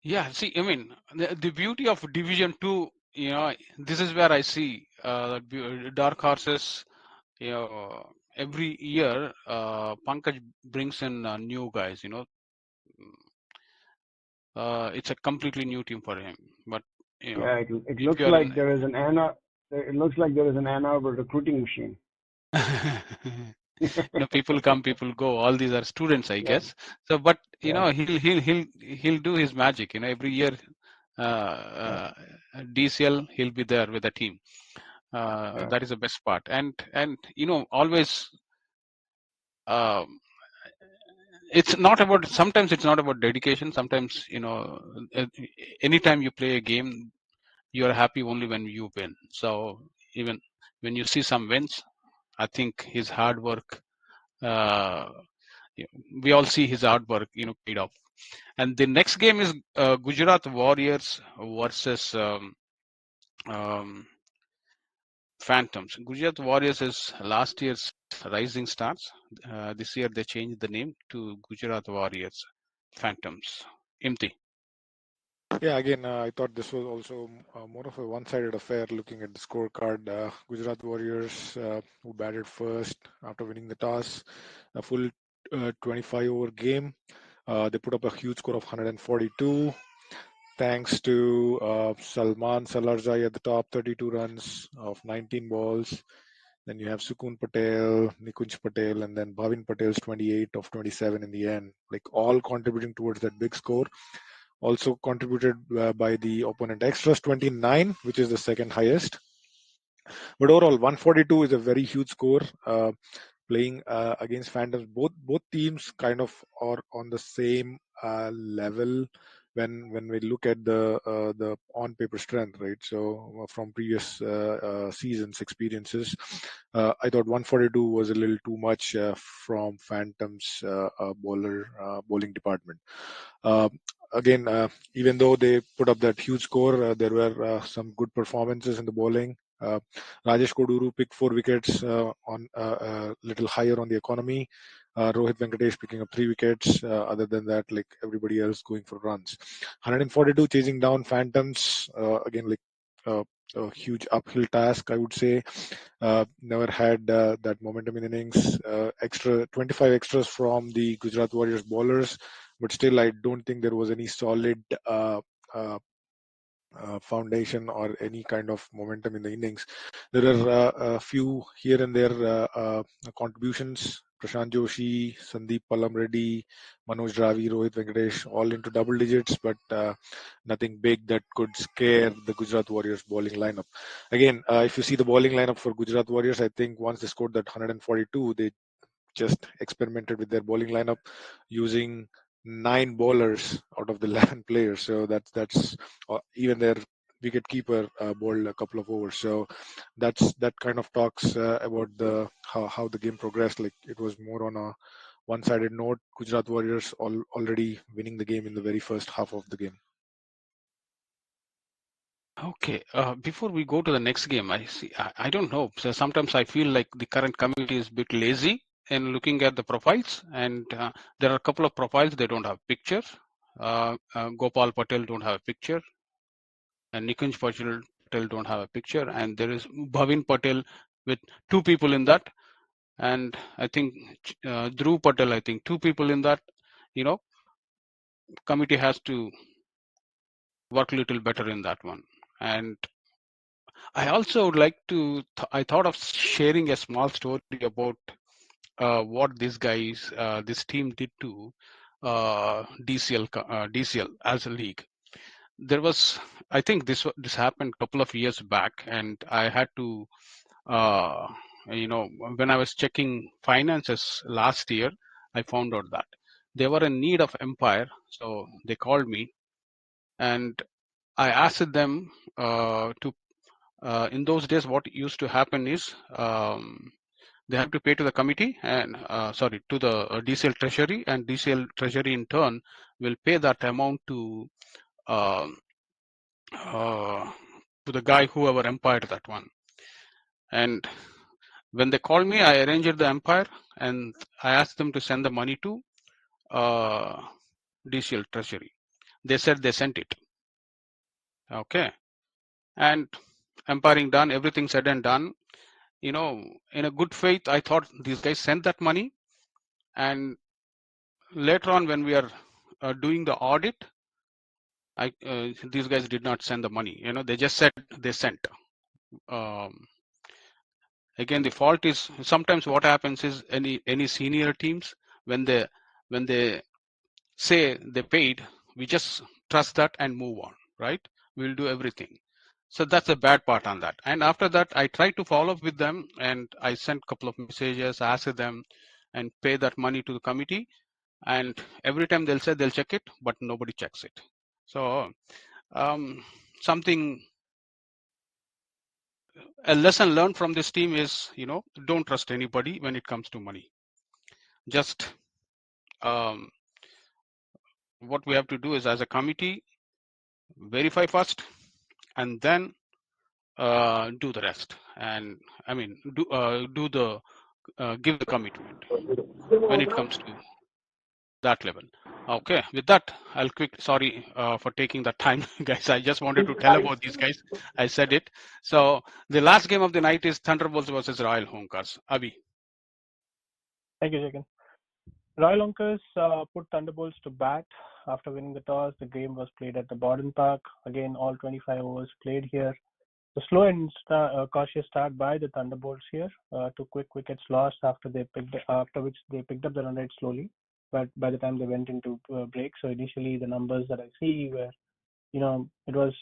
Yeah, see, I mean, the beauty of Division 2, this is where I see Dark Horses, every year Pankaj brings in new guys, it's a completely new team for him. But, yeah, it looks like there is an Ann Arbor recruiting machine. People come, people go. All these are students, I guess. So, but he'll do his magic. Every year, DCL he'll be there with the team. That is the best part. And always it's not about, sometimes it's not about dedication. Sometimes, uh, anytime you play a game, you're happy only when you win. So even when you see some wins, I think his hard work, uh, we all see his hard work, paid off. And the next game is Gujarat Warriors versus um, Phantoms. Gujarat Warriors is last year's Rising Stars. This year they changed the name to Gujarat Warriors Phantoms. Imti. Yeah, again, I thought this was also more of a one-sided affair looking at the scorecard. Gujarat Warriors, who batted first after winning the toss, a full 25-over game. They put up a huge score of 142, thanks to Salman Salarzai at the top, 32 runs of 19 balls. Then you have Sukun Patel, Nikunj Patel, and then Bhavin Patel's 28 of 27 in the end, like all contributing towards that big score. Also contributed by the opponent extras 29, which is the second highest. But overall, 142 is a very huge score. Playing against Phantoms, both teams kind of are on the same level when we look at the on paper strength, right? So from previous seasons experiences, I thought 142 was a little too much from Phantoms bowling department. Uh, Again, even though they put up that huge score, there were some good performances in the bowling. Rajesh Koduru picked 4 wickets on a little higher on the economy. Rohit Venkatesh picking up 3 wickets. Other than that, like everybody else going for runs. 142 chasing down Phantoms. Again, like a huge uphill task, I would say. Never had that momentum in innings. Extra 25 extras from the Gujarat Warriors bowlers, but still, I don't think there was any solid uh, foundation or any kind of momentum in the innings. There are a few here and there contributions. Prashant Joshi, Sandeep Pallam Reddy, Manoj Ravi, Rohit Venkatesh, all into double digits, but nothing big that could scare the Gujarat Warriors bowling lineup. Again, if you see the bowling lineup for Gujarat Warriors, I think once they scored that 142, they just experimented with their bowling lineup using 9 bowlers out of the 11 players. So that's even their wicket keeper bowled a couple of overs. So that kind of talks about the how the game progressed. Like it was more on a one-sided note. Gujarat Warriors already winning the game in the very first half of the game. Okay. Before we go to the next game, I see. I don't know. So sometimes I feel like the current committee is a bit lazy in looking at the profiles, and there are a couple of profiles they don't have pictures. Gopal Patel don't have a picture, and Nikunj Patel don't have a picture, and there is Bhavin Patel with 2 people in that, and I think Dhruv Patel. I think 2 people in that. You know, committee has to work a little better in that one. And I also would like to, I thought of sharing a small story about what these guys, this team did to DCL as a league. There was, I think this happened a couple of years back, and I had to, uh, when I was checking finances last year, I found out that they were in need of empire. So they called me, and I asked them to in those days, what used to happen is they have to pay to the committee and to the DCL treasury, and DCL treasury in turn will pay that amount um, uh, to the guy whoever umpired that one. And when they called me, I arranged the umpire and I asked them to send the money to DCL treasury. They said they sent it. Okay, and umpiring done, everything said and done. In a good faith, I thought these guys sent that money. And later on, when we are doing the audit, these guys did not send the money. They just said they sent. Um, Again, the fault is sometimes what happens is any senior teams when they say they paid, we just trust that and move on, right? We'll do everything. So that's a bad part on that. And after that, I tried to follow up with them, and I sent a couple of messages, asked them, and pay that money to the committee. and every time they'll say they'll check it, but nobody checks it. So something, a lesson learned from this team is, don't trust anybody when it comes to money. Just um, what we have to do is, as a committee, verify first, and then do the rest. And I mean, give the commitment when it comes to that level. Okay, with that, I'll sorry for taking the time, guys. I just wanted to tell about these guys. I said it. So the last game of the night is Thunderboltz versus Royal Hoonkars. Abhi. Thank you, Jagan. Royal Hoonkars put Thunderboltz to bat after winning the toss. The game was played at the Borden Park. Again, all 25 overs played here. The slow and cautious start by the Thunderboltz here. 2 quick wickets lost after which they picked up the run rate slowly. But by the time they went into break, so initially the numbers that I see were, it was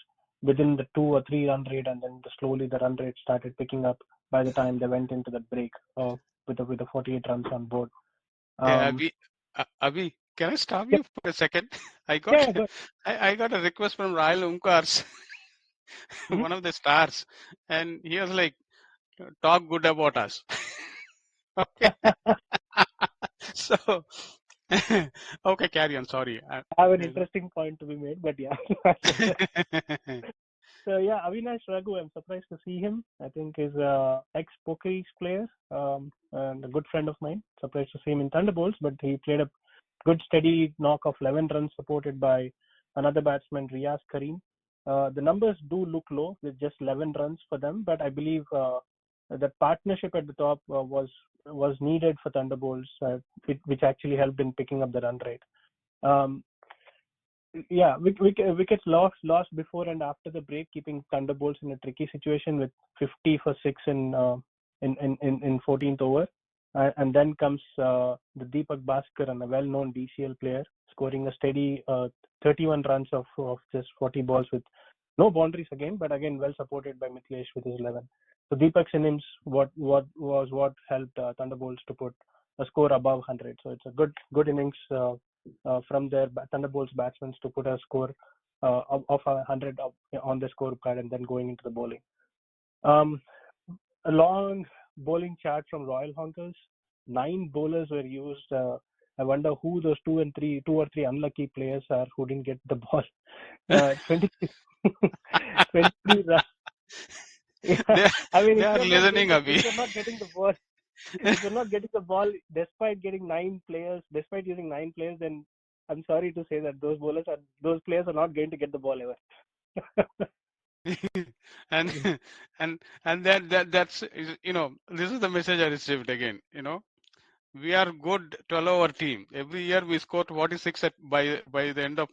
within the 2 or 3 run rate, and then slowly the run rate started picking up by the time they went into the break with the 48 runs on board. Hey, Abhi, can I stop Yeah, you for a second? I got yeah, go I got a request from Royal Hoonkars, ahead. one of the stars, and he was like, talk good about us. Okay. So okay, carry on. Sorry. I have an interesting point to be made, but yeah. So yeah, Avinash Raghu, I'm surprised to see him. I think he's a ex-Pokiris player and a good friend of mine. Surprised to see him in Thunderboltz, but he played a good steady knock of 11 runs supported by another batsman, Riaz Kareem. The numbers do look low with just 11 runs for them, but I believe that partnership at the top was needed for Thunderboltz, which actually helped in picking up the run rate. Yeah, wickets lost before and after the break, keeping Thunderboltz in a tricky situation with 50 for 6 in 14th over. And then comes the Deepak Bhaskar, a well-known DCL player, scoring a steady 31 runs of just 40 balls with no boundaries again, but again well supported by Mithilesh with his 11. So Deepak's innings what helped Thunderboltz to put a score above 100. So it's a good innings from their Thunderboltz batsmen to put a score of 100 on the scorecard and then going into the bowling. A long bowling chart from Royal Hoonkars. 9 bowlers were used. I wonder who those 2 or 3 unlucky players are who didn't get the ball. 23 runs. Yeah. I mean, they are listening, Abhi. if you're not getting the ball, if you're not getting the ball, despite using 9 players, then I'm sorry to say that those players are not going to get the ball ever. and that's this is the message I received again. We are good 12-over team. Every year we score 46 by the end of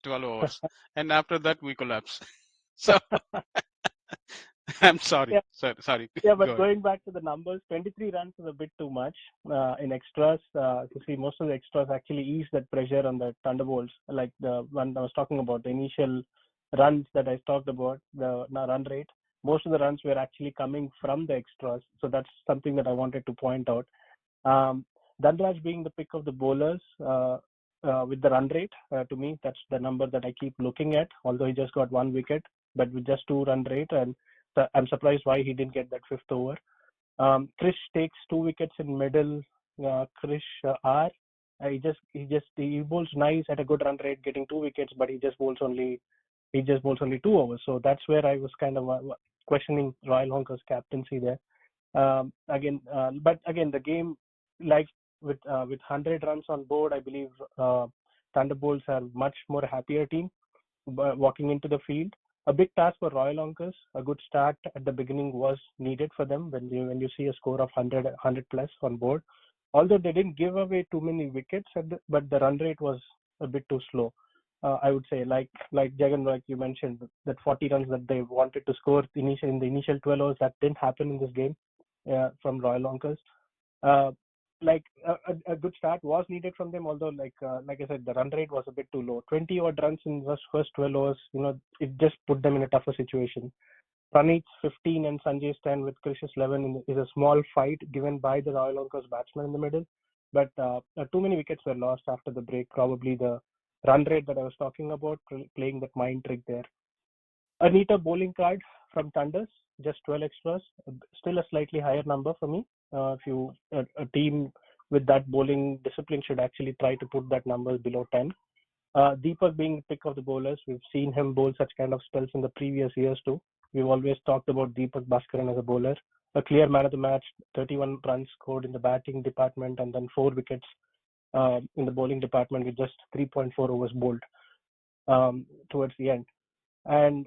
12 overs, and after that we collapse. So I'm sorry. Yeah. Sorry. Yeah, but going back to the numbers, 23 runs is a bit too much in extras. To see most of the extras actually ease that pressure on the Thunderboltz. Like the one I was talking about, the initial runs that I talked about, the run rate. Most of the runs were actually coming from the extras. So that's something that I wanted to point out. Dandraj being the pick of the bowlers with the run rate, to me, that's the number that I keep looking at, although he just got 1 wicket, but with just 2 run rate. And I'm surprised why he didn't get that 5th over. Krish takes 2 wickets in middle. Krish R. He bowls nice at a good run rate, getting 2 wickets, but he just bowls only 2 overs. So that's where I was kind of questioning Royal Hoonkars' captaincy there. But again, the game, like with 100 runs on board, I believe Thunderboltz are much more happier team walking into the field. A big task for Royal Hoonkars. A good start at the beginning was needed for them when you see a score of 100 plus on board. Although they didn't give away too many wickets, but the run rate was a bit too slow. I would say, like Jagan, like you mentioned, that 40 runs that they wanted to score in the initial 12 overs, that didn't happen in this game from Royal Hoonkars. A good start was needed from them, although like I said, the run rate was a bit too low. 20 odd runs in the first 12 overs, it just put them in a tougher situation. Praneeth's 15 and Sanjay's 10 with Krish's 11 is a small fight given by the Royal Hoonkars batsman in the middle. but too many wickets were lost after the break. Probably the run rate that I was talking about, playing that mind trick there. A neater bowling card from Thunders, just 12 extras, still a slightly higher number for me. If you a team with that bowling discipline should actually try to put that number below 10. Deepak being pick of the bowlers, we've seen him bowl such kind of spells in the previous years too. We've always talked about Deepak Bhaskaran as a bowler, a clear man of the match, 31 runs scored in the batting department, and then 4 wickets in the bowling department with just 3.4 overs bowled towards the end. And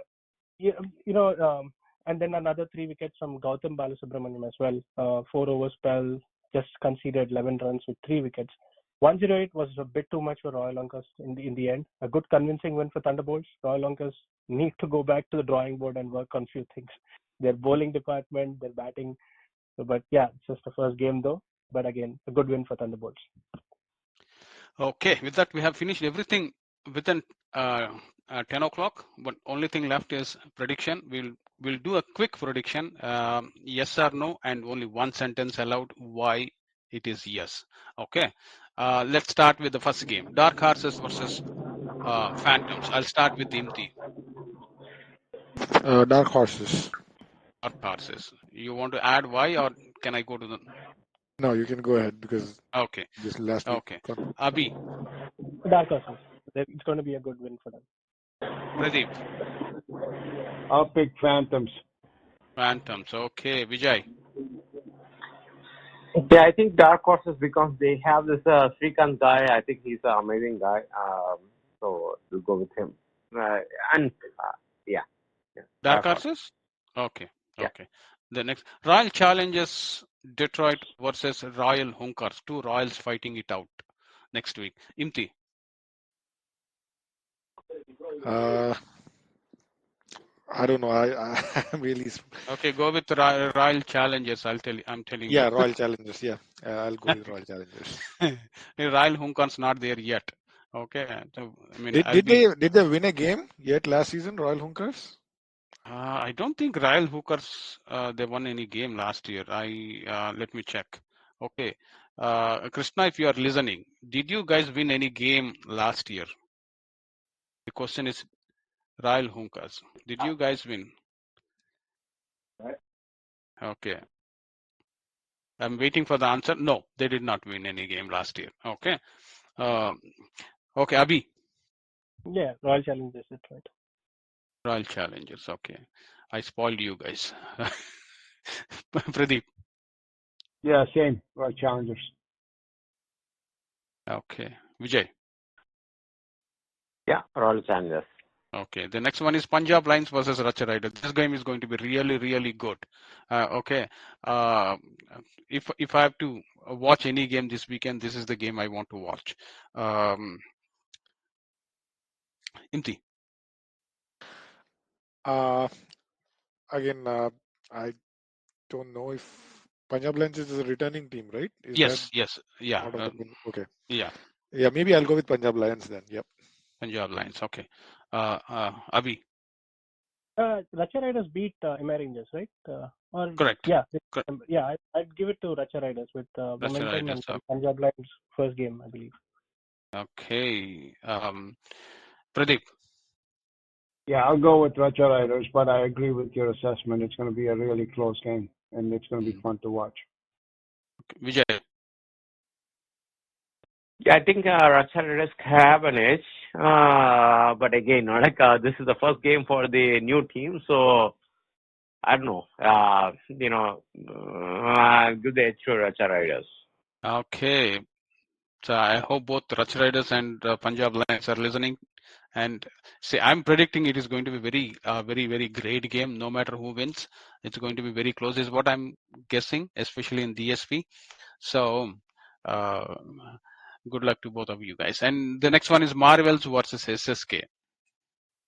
and then another 3 wickets from Gautam Balasubramaniam as well. 4 over spell, just conceded 11 runs with 3 wickets. 108 was a bit too much for Royal Hoonkars in the end. A good convincing win for Thunderboltz. Royal Hoonkars need to go back to the drawing board and work on few things. Their bowling department, their batting. But yeah, it's just the first game though. But again, a good win for Thunderboltz. Okay, with that we have finished everything within 10 o'clock. But only thing left is prediction. We'll do a quick prediction, yes or no, and only one sentence allowed why it is yes. Okay, let's start with the first game. Dark Horses versus Phantoms. I'll start with Imti. Dark Horses. Dark Horses. You want to add why, or can I go to the? No, you can go ahead because Okay, this last week. okay. Abhi, Dark Horses. It's going to be a good win for them. Pradeep, I'll pick Phantoms. Phantoms. Okay, Vijay. Yeah, I think Dark Horses because they have this Srikanth guy. I think he's an amazing guy. So we'll go with him. Yeah. Dark Horses? Okay, Yeah. okay. The next Royal Challengers Detroit versus Royal Hoonkars. 2 Royals fighting it out next week. Imti. I don't know. I'm really. Okay, go with Royal Challengers. I'm telling Yeah, you. Royal Challengers. Yeah, I'll go with Royal Challengers. Royal Hoonkars not there yet. Okay, so I mean, Did they win a game yet last season, Royal Hoonkars? I don't think Royal Hookers they won any game last year. Let me check. Okay, Krishna, if you are listening, did you guys win any game last year? The question is Royal Hoonkers. Did you guys win? Okay, I'm waiting for the answer. No, they did not win any game last year. Okay, okay, Abhi. Yeah, Royal Challengers, that's right. Royal Challengers. Okay, I spoiled you guys. Pradeep. Yeah, same. Royal Challengers. Okay, Vijay. Yeah, Royal Challengers. Okay, the next one is Punjab Lions versus Racha Ryders. This game is going to be really, really good. Okay, if I have to watch any game this weekend, this is the game I want to watch. Imti. Again, I don't know if Punjab Lions is a returning team, right? Is that Yes, yeah, part of the win? Okay. yeah. Yeah, maybe I'll go with Punjab Lions then. Yep. Punjab Lions. Okay, Abhi. Racha Ryders beat MI Rangers, right? Correct. Yeah, Correct. yeah. I'd give it to Racha Ryders with Racha momentum Ryders. and Punjab Lions first game, I believe. Okay, Pradeep. Yeah, I'll go with Racha Riders, but I agree with your assessment. It's going to be a really close game, and it's going to be fun to watch. Okay. Vijay. Yeah, I think Racha Ryders have an edge. But again, this is the first game for the new team, so I don't know. I'll give the edge to Racha Ryders. Okay, so I hope both Racha Ryders and Punjab Lions are listening. And say, I'm predicting it is going to be very, very great game. No matter who wins, it's going to be very close. Is what I'm guessing, especially in DSP. So, good luck to both of you guys. And the next one is Marvels versus SSK.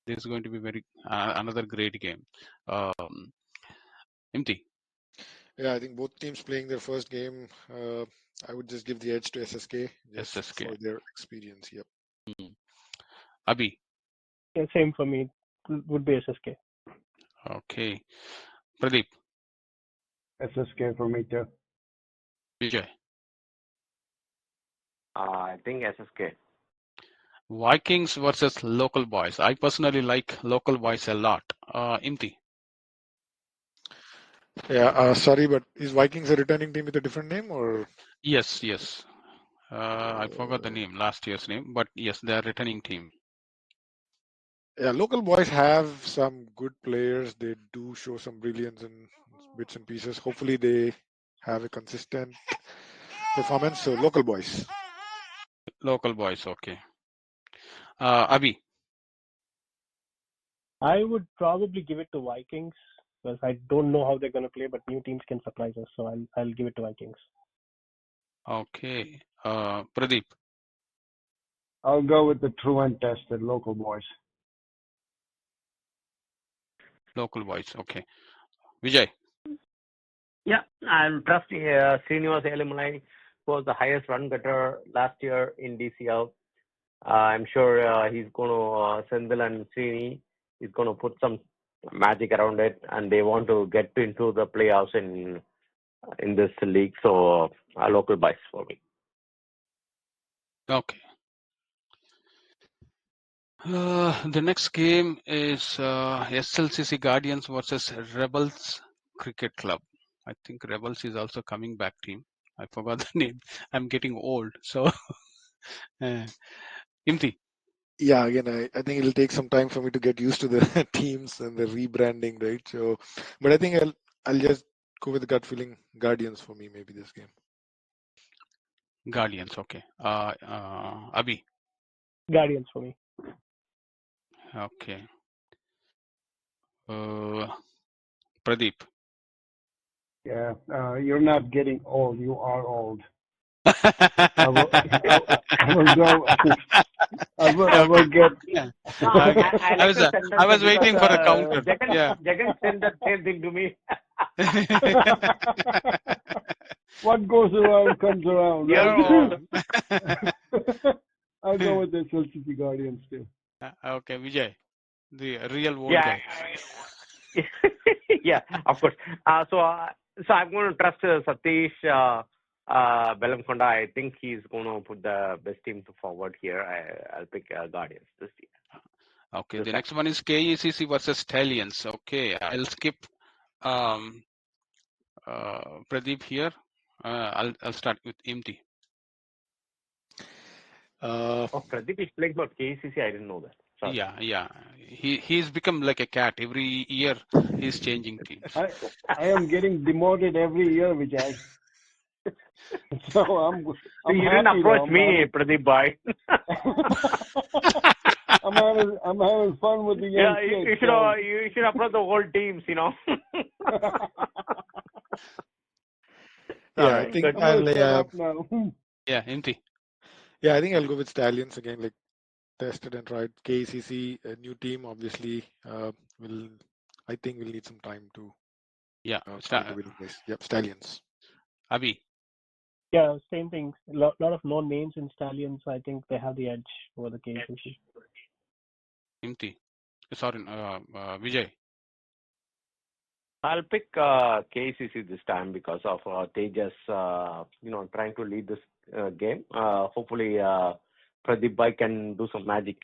This is going to be very another great game. Imti. Yeah, I think both teams playing their first game. I would just give the edge to SSK just SSK. for their experience. Yep. Abhi. Yeah, same for me. Would be SSK. Okay. Pradeep. SSK for me too. Vijay. I think SSK. Vikings versus local boys. I personally like local boys a lot. Imti. Yeah, sorry, but is Vikings a returning team with a different name or? Yes, yes. I forgot the name, last year's name, but yes, they are returning team. Yeah, local boys have some good players. They do show some brilliance in bits and pieces. Hopefully, they have a consistent performance. So, local boys. Local boys, okay. Abhi. I would probably give it to Vikings because I don't know how they're going to play, but new teams can surprise us. So I'll give it to Vikings. Okay. Pradeep. I'll go with the true and tested local boys. Local boys, okay. Vijay. Yeah, I'll trust Srinivas Elimalai, who was the highest run getter last year in DCL. I'm sure he's going to, Sendil and Srini, is going to put some magic around it, and they want to get into the playoffs in this league. So, local boys for me. Okay. The next game is SLCC Guardians versus Rebels Cricket Club. I think Rebels is also coming back team. I forgot the name. I'm getting old. So, Imti. Yeah, again, I think it'll take some time for me to get used to the teams and the rebranding, right? So, but I think I'll just go with the gut feeling. Guardians for me, maybe this game. Guardians, okay. Abhi. Guardians for me. Okay. Pradeep. Yeah, you're not getting old. You are old. I will, I will go. I will Okay. get. Yeah. No, Okay. I I like was the uh, sentence I was because waiting for a counter. Yeah. Jagan said the same thing to me. What goes around comes around, You're right? old. I'll go with the SLCC Guardians too. Okay, Vijay, the real old Yeah, guy. yeah, of course. So I'm going to trust Satish Belamkonda. I think he's going to put the best team forward here. I'll pick Guardians this year. Okay, This the time. next one is KECC versus Stallions. Okay, I'll skip um, Pradeep here. I'll start with Imti. Oh, Pradeep is playing for KCC. I didn't know that. Sorry. Yeah. He's become like a cat. Every year he's changing teams. I am getting demoted every year, Vijay. So I'm You didn't happy approach though. me, Pradeep boy. I'm having fun with the young Yeah, kids. you should approach the whole teams, All Yeah, I right, think good. I'm I'll. gonna shut up now. Yeah, Imti. Yeah, I think I'll go with Stallions again. Like tested and tried. KCC, a new team, obviously. Will I think we'll need some time to Yeah, come into winning ways. Yep, Stallions. Abhi. Yeah, same thing. Lot of known names in Stallions. I think they have the edge over the KCC. Imti. Sorry, Vijay. I'll pick KCC this time because of Tejas, trying to lead this game. Hopefully, Pradeep Bhai can do some magic.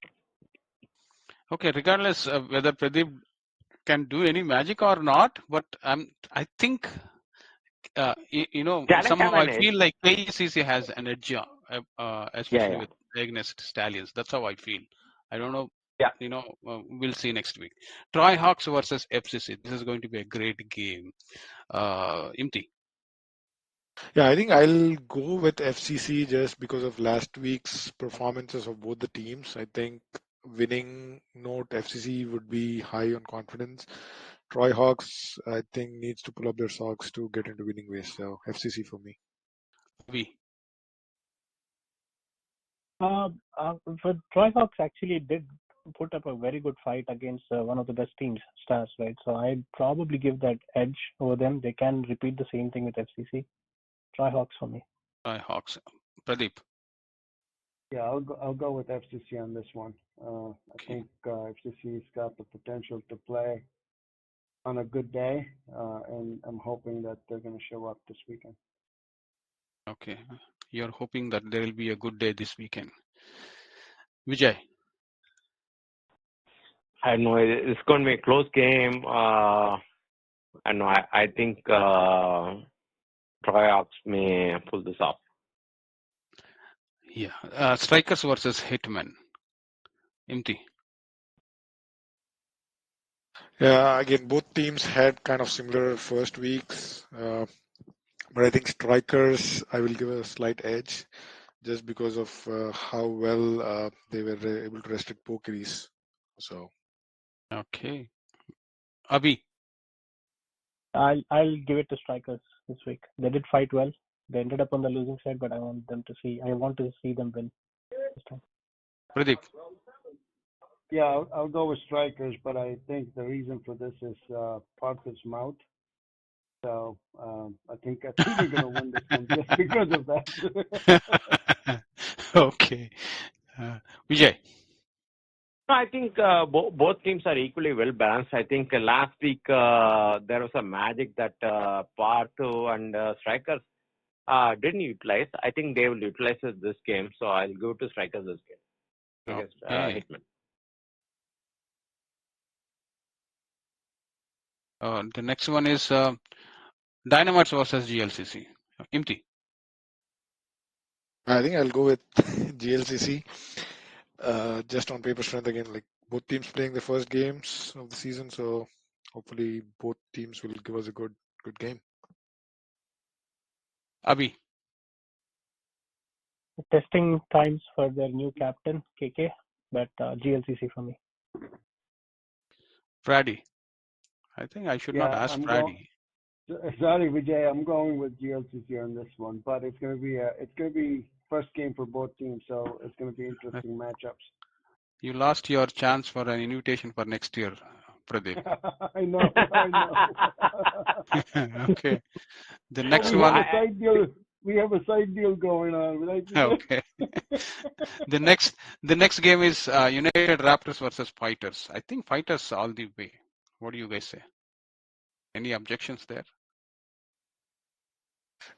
Okay, regardless of whether Pradeep can do any magic or not, but I think Challenge somehow have an I edge. feel like KCC has an edge, especially Yeah. with against Stallions. That's how I feel. I don't know. Yeah. We'll see next week. Troy Hawks versus FCC. This is going to be a great game. Imti. Yeah, I think I'll go with FCC just because of last week's performances of both the teams. I think winning note FCC would be high on confidence. Troy Hawks, I think, needs to pull up their socks to get into winning ways. So FCC for me. Abhi. For Troy Hawks actually did put up a very good fight against one of the best teams, Stars, right? So I'd probably give that edge over them. They can repeat the same thing with FCC. Troy Hawks for me. Troy Hawks. Pradeep. Yeah, I'll go with FCC on this one. I think FCC's got the potential to play on a good day, and I'm hoping that they're going to show up this weekend. Okay. you're hoping that there will be a good day this weekend. Vijay. I know it's going to be a close game. I know. I think Troy Hawks may pull this off. Yeah. Strikers versus Hitmen. Imti. Yeah, again, both teams had kind of similar first weeks, but I think strikers, I will give a slight edge just because of how well they were able to restrict Pokiris. So, Okay. Abhi. I'll give it to strikers this week. They did fight well. They ended up on the losing side, but I want to see them win this time. Pradeep. Yeah, I'll go with strikers, but I think the reason for this is Parker's mouth. So I think we're gonna win this one just because of that. Okay. Vijay. I think both teams are equally well balanced. I think last week there was a magic that Partho and strikers didn't utilize. I think they will utilize it this game. So I'll go to strikers this game against Okay. Hitmen. The next one is Dynamites versus GLCC. Imti. I think I'll go with GLCC. Just on paper strength again, like both teams playing the first games of the season, so hopefully both teams will give us a good game. Abhi. Testing times for their new captain KK, but GLCC for me. Pradeep. I think I should not ask Pradeep. Sorry, Vijay, I'm going with GLCC on this one, but it's gonna be first game for both teams, so it's gonna be interesting matchups. You lost your chance for an invitation for next year, Pradeep. I know. Okay. The next we one. have a side deal. We have a side deal going on, right? Okay. The next game is United Raptors versus Fighters. I think Fighters all the way. What do you guys say? Any objections there?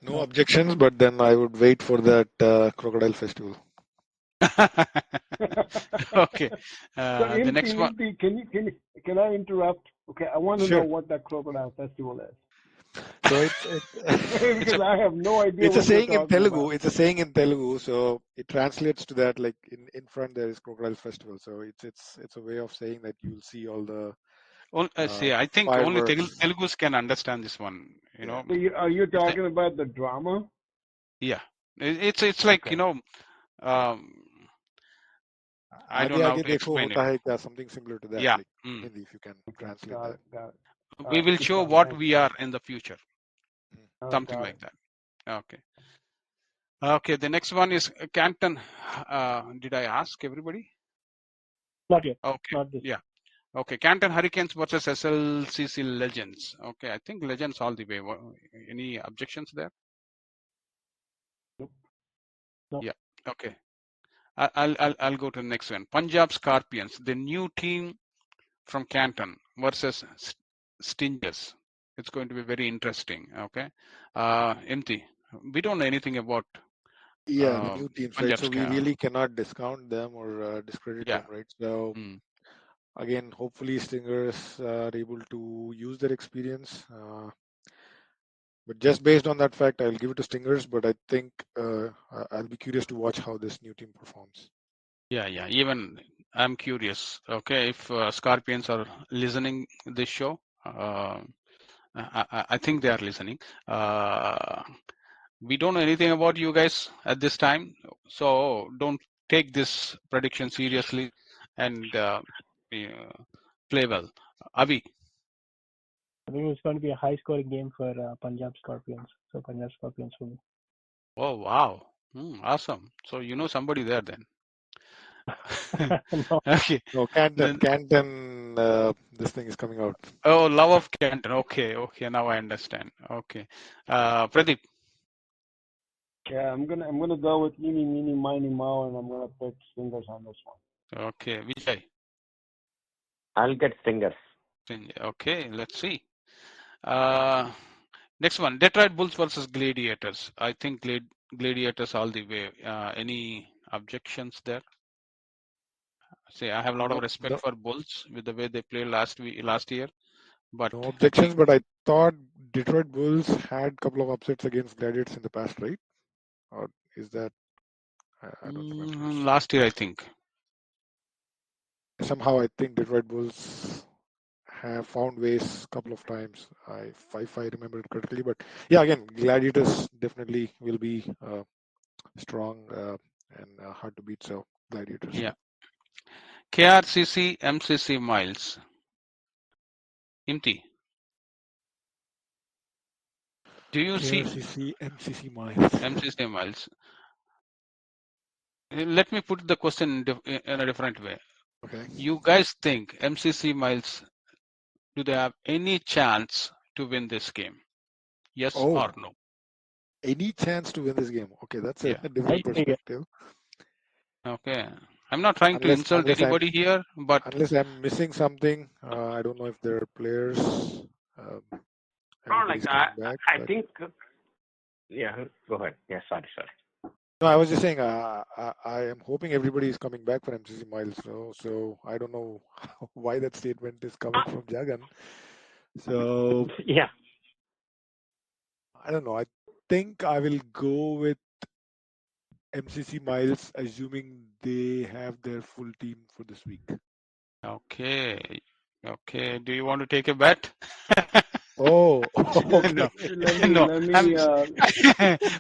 No objections, but then I would wait for that crocodile festival. Okay. So The next one. Can I interrupt? Okay, I want to know what that crocodile festival is. So it's because I have no idea. It's what a saying you're in Telugu. about. It's a saying in Telugu, so it translates to that. Like in front there is crocodile festival, so it's a way of saying that you'll see all the. See, I think only fireworks. Telugus can understand this one. You know. So are you talking about the drama? Yeah, it's like I don't know how to explain it. Something similar to that. Yeah. Like Hindi, if you can translate Got that. it. We will show what we are in the future. Something like that. Okay. Okay. The next one is Canton. Did I ask everybody? Not yet. Okay. Not this. Yeah. Okay. Canton Hurricanes versus SLCC Legends. Okay. I think Legends all the way. Any objections there? Nope. Yeah. Okay. I'll go to the next one. Punjab Scorpions, the new team from Canton versus Stingers. It's going to be very interesting. Okay. Imti, we don't know anything about the new teams, right? Punjab So we really cannot discount them or discredit them, right? So again, hopefully Stingers are able to use their experience. But just based on that fact, I'll give it to Stingers. But I think I'll be curious to watch how this new team performs. Yeah. Even I'm curious. Okay, if Scorpions are listening this show, I think they are listening. We don't know anything about you guys at this time, so don't take this prediction seriously and play well. Abhi. I think it's going to be a high-scoring game for Punjab Scorpions. So Punjab Scorpions for me. Oh wow! Awesome. So you know somebody there then. No. Okay. No, Canton. This thing is coming out. Oh, love of Canton. Okay. Now I understand. Okay. Pradeep. Yeah, I'm gonna go with Eeny, Meeny, Miny, Moe, and I'm gonna pick Stingers on this one. Okay, Vijay. I'll get Stingers. Okay, let's see. Next one, Detroit Bulls versus Gladiators. I think Gladiators all the way. Any objections there? Say, I have a lot of No, respect no, for Bulls with the way they played last year, but no I objections. think But I thought Detroit Bulls had a couple of upsets against Gladiators in the past, right? Or is that I don't remember. last year I think. Somehow I think Detroit Bulls have found ways a couple of times. If I remember it correctly, but yeah, again, Gladiators definitely will be strong and hard to beat. So Gladiators. Yeah. KRCC, MCC Miles. Imti, do you see KRCC, MCC Miles. MCC Miles? Let me put the question in a different way. Okay. You guys think MCC Miles, do they have any chance to win this game? Yes Oh, or no? any chance to win this game? Okay, that's a Yeah. different I say yes. perspective. Okay. I'm not trying to Unless insult unless I'm anybody here, but unless I'm missing something, I don't know if there are players. Um, No, everybody's coming back, I but think, yeah, go ahead. Yeah, sorry. no, I was just saying. I am hoping everybody is coming back for MCC Miles. So I don't know why that statement is coming from Jagan. So Yeah. I don't know. I think I will go with MCC Miles, assuming they have their full team for this week. okay. Okay. Do you want to take a bet? Oh, okay. No. Let me No. let I'm me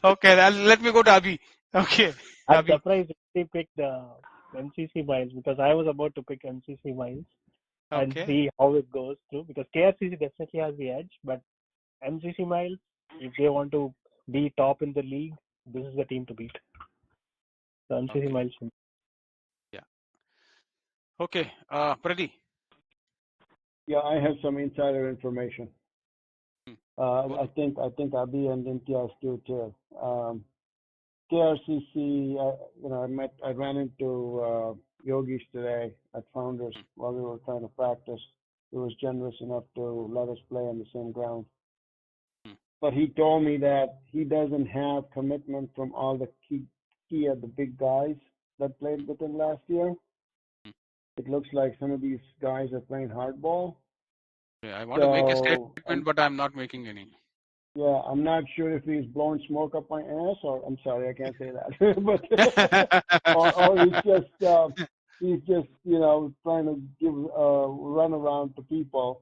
okay. Let me go to Abhi. Okay. I'm Abhi. surprised they picked MCC Miles because I was about to pick MCC Miles and Okay. see how it goes through because KRCC definitely has the edge, but MCC Miles, if they want to be top in the league, this is the team to beat. So MCC Okay. Miles. Yeah. Okay. Pradeep. yeah, I have some insider information. Cool. I think Abhi and Imtiaz do too. KRCC, I ran into Yogish today at Founders while we were trying to practice. He was generous enough to let us play on the same ground. But he told me that he doesn't have commitment from all the key of the big guys that played with him last year. It looks like some of these guys are playing hardball. Okay. I want to make a So statement, but I'm not making any. yeah, I'm not sure if he's blowing smoke up my ass, or I'm sorry, I can't say that, but or he's just trying to give run around to people.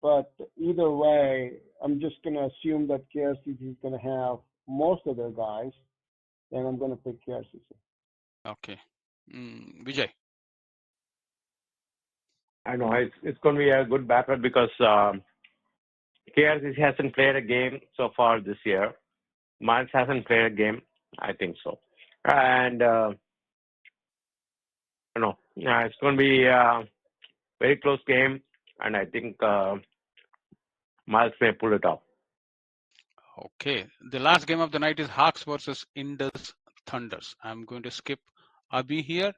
But either way, I'm just gonna assume that KRCC is gonna have most of their guys, and I'm gonna pick KRCC. Okay. Vijay. I know it's going to be a good battle because KRCC hasn't played a game so far this year. Miles hasn't played a game, I think so. And, it's going to be a very close game, and I think Miles may pull it off. Okay. The last game of the night is Hawks versus Indus Thunders. I'm going to skip Abhi here,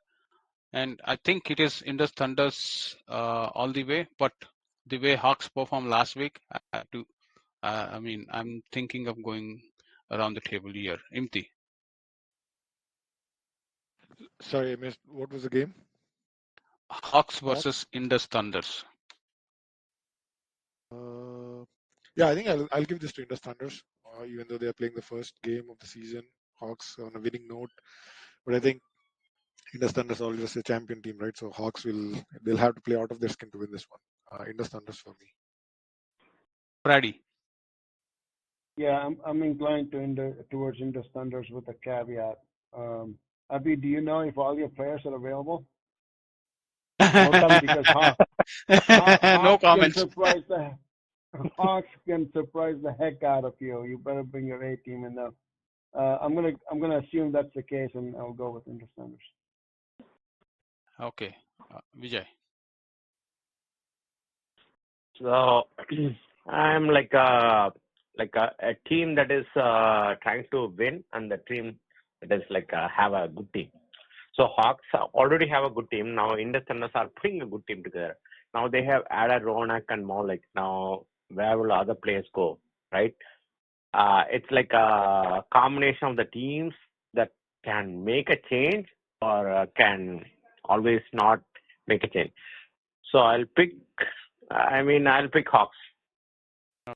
and I think it is Indus Thunders all the way. But the way Hawks performed last week, I'm thinking of going around the table here. Imti. Sorry, I missed. What was the game? Hawks Hawks. versus Indus Thunders. Yeah, I think I'll give this to Indus Thunders, even though they are playing the first game of the season. Hawks on a winning note, but I think Indus Thunders are always a champion team, right? So they'll have to play out of their skin to win this one. Indus Thunders for me. Pradeep. Yeah, I'm inclined towards Indus Thunders with a caveat. Abhi, do you know if all your players are available? No comment. Because No Hawks can comments. surprise the heck out of you. You better bring your A team in there. I'm gonna assume that's the case, and I'll go with Indus Thunders. Okay. Vijay. So I'm like a team that is trying to win, and the team that is have a good team. So Hawks already have a good team. Now Indus Thunders are putting a good team together. Now they have added Ronak and more. Now where will other players go, right? it's like a combination of the teams that can make a change or can always not make a change. So I'll pick Hawks.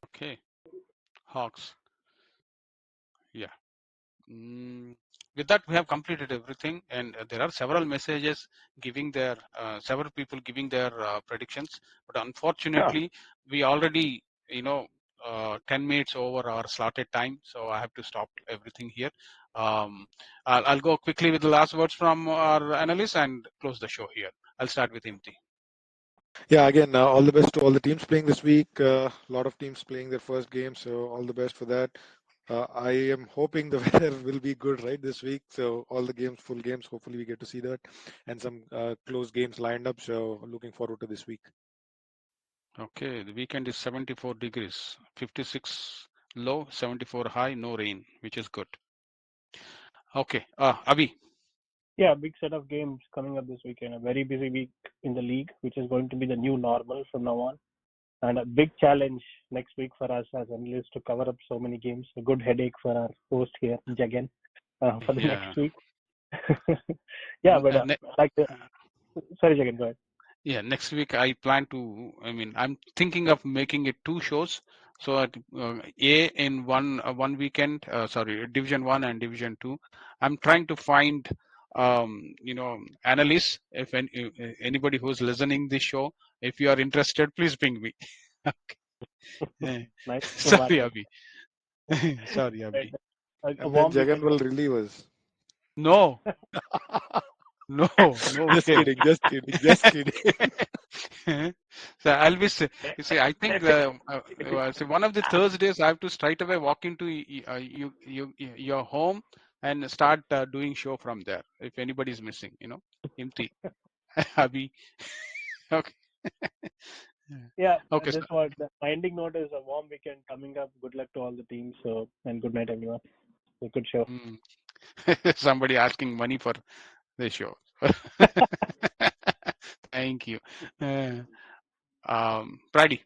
Okay, Hawks. Yeah. Mm, with that, we have completed everything, and there are several messages giving their several people giving their predictions. But unfortunately, we already 10 minutes over our slotted time, so I have to stop everything here. I'll go quickly with the last words from our analysts and close the show here. I'll start with Imti. Yeah, again, all the best to all the teams playing this week. A lot of teams playing their first game, so all the best for that. I am hoping the weather will be good, right, this week. So all the games, full games, hopefully we get to see that, and some close games lined up. So looking forward to this week. Okay, the weekend is 74 degrees, 56 low, 74 high, no rain, which is good. Okay, Abhi. Yeah, big set of games coming up this weekend. A very busy week in the league, which is going to be the new normal from now on. And a big challenge next week for us as analysts to cover up so many games. A good headache for our host here, Jagan, for the Yeah. next week. Yeah, but sorry, Jagan, go ahead. Yeah, next week I plan to. I'm thinking of making it 2 shows. So at A in one weekend, Division 1 and Division 2. I'm trying to find analysts. If anybody who's listening this show, if you are interested, please ping me. Nice. Sorry, Abhi. Sorry, Abhi. A And then warm Jagan weekend. will relieve us. No, no Just way. kidding, just kidding, just kidding. So I'll be. You see, I think one of the Thursdays I have to straight away walk into your home and start doing show from there. If anybody's missing, Imti, Abhi. Okay. Yeah, Okay, that's what my ending note is. A warm weekend coming up. Good luck to all the teams. And good night, everyone. A good show. Somebody asking money for the show. Thank you. Pradi.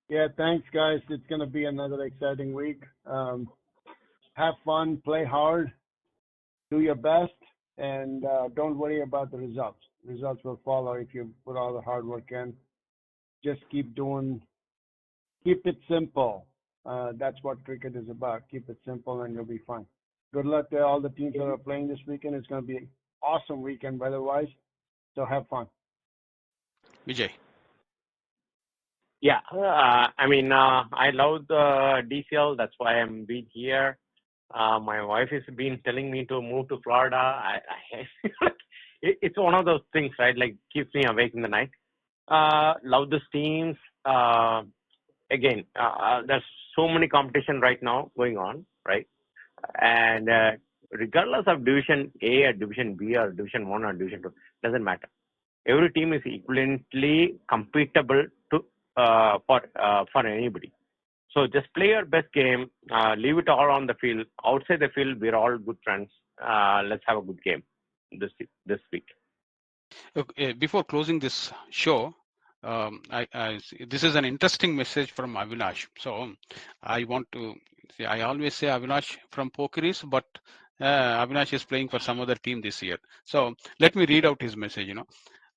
Yeah, thanks, guys. It's going to be another exciting week. Have fun, play hard, do your best, and don't worry about the results. Results will follow if you put all the hard work in. Just keep it simple. That's what cricket is about. Keep it simple, and you'll be fine. Good luck to all the teams that are playing this weekend. It's going to be an awesome weekend weather-wise, so have fun. Vijay. Yeah, I love the DCL. That's why I'm being here. My wife has been telling me to move to Florida. It's one of those things, right? Like keeps me awake in the night. Love these teams. Again, there's so many competition right now going on, right? And regardless of Division A or Division B or Division 1 or Division 2, doesn't matter. Every team is equivalently competable to for anybody. So just play your best game. Leave it all on the field. Outside the field, we're all good friends. Let's have a good game this week. Okay, before closing this show, this is an interesting message from Avinash. So I want to see. I always say Avinash from Pokiris, but Avinash is playing for some other team this year. So let me read out his message.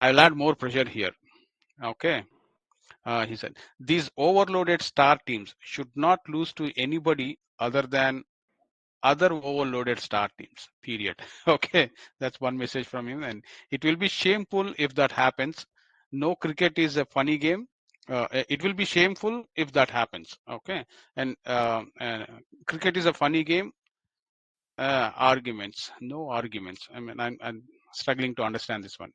I'll add more pressure here. Okay. He said these overloaded star teams should not lose to anybody other than other overloaded star teams, period. Okay, that's one message from him, and it will be shameful if that happens. No, cricket is a funny game. It will be shameful if that happens. Okay, and cricket is a funny game. Arguments, no arguments. I'm struggling to understand this one.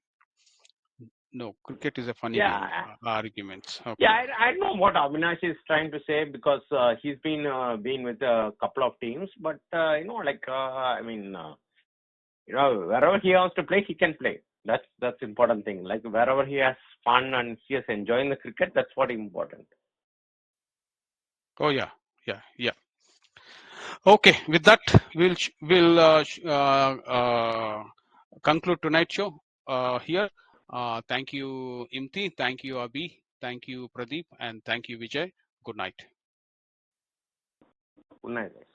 No, cricket is a funny game. Yeah, Arguments. yeah. Okay. I don't know what Avinash is trying to say because he's been with a couple of teams, but wherever he wants to play, he can play. That's important thing. Like wherever he has fun and he is enjoying the cricket, that's what important. Oh yeah, yeah. Okay, with that, we'll conclude tonight's show here. Thank you, Imti. Thank you, Abhi. Thank you, Pradeep. And thank you, Vijay. Good night. Good night, guys.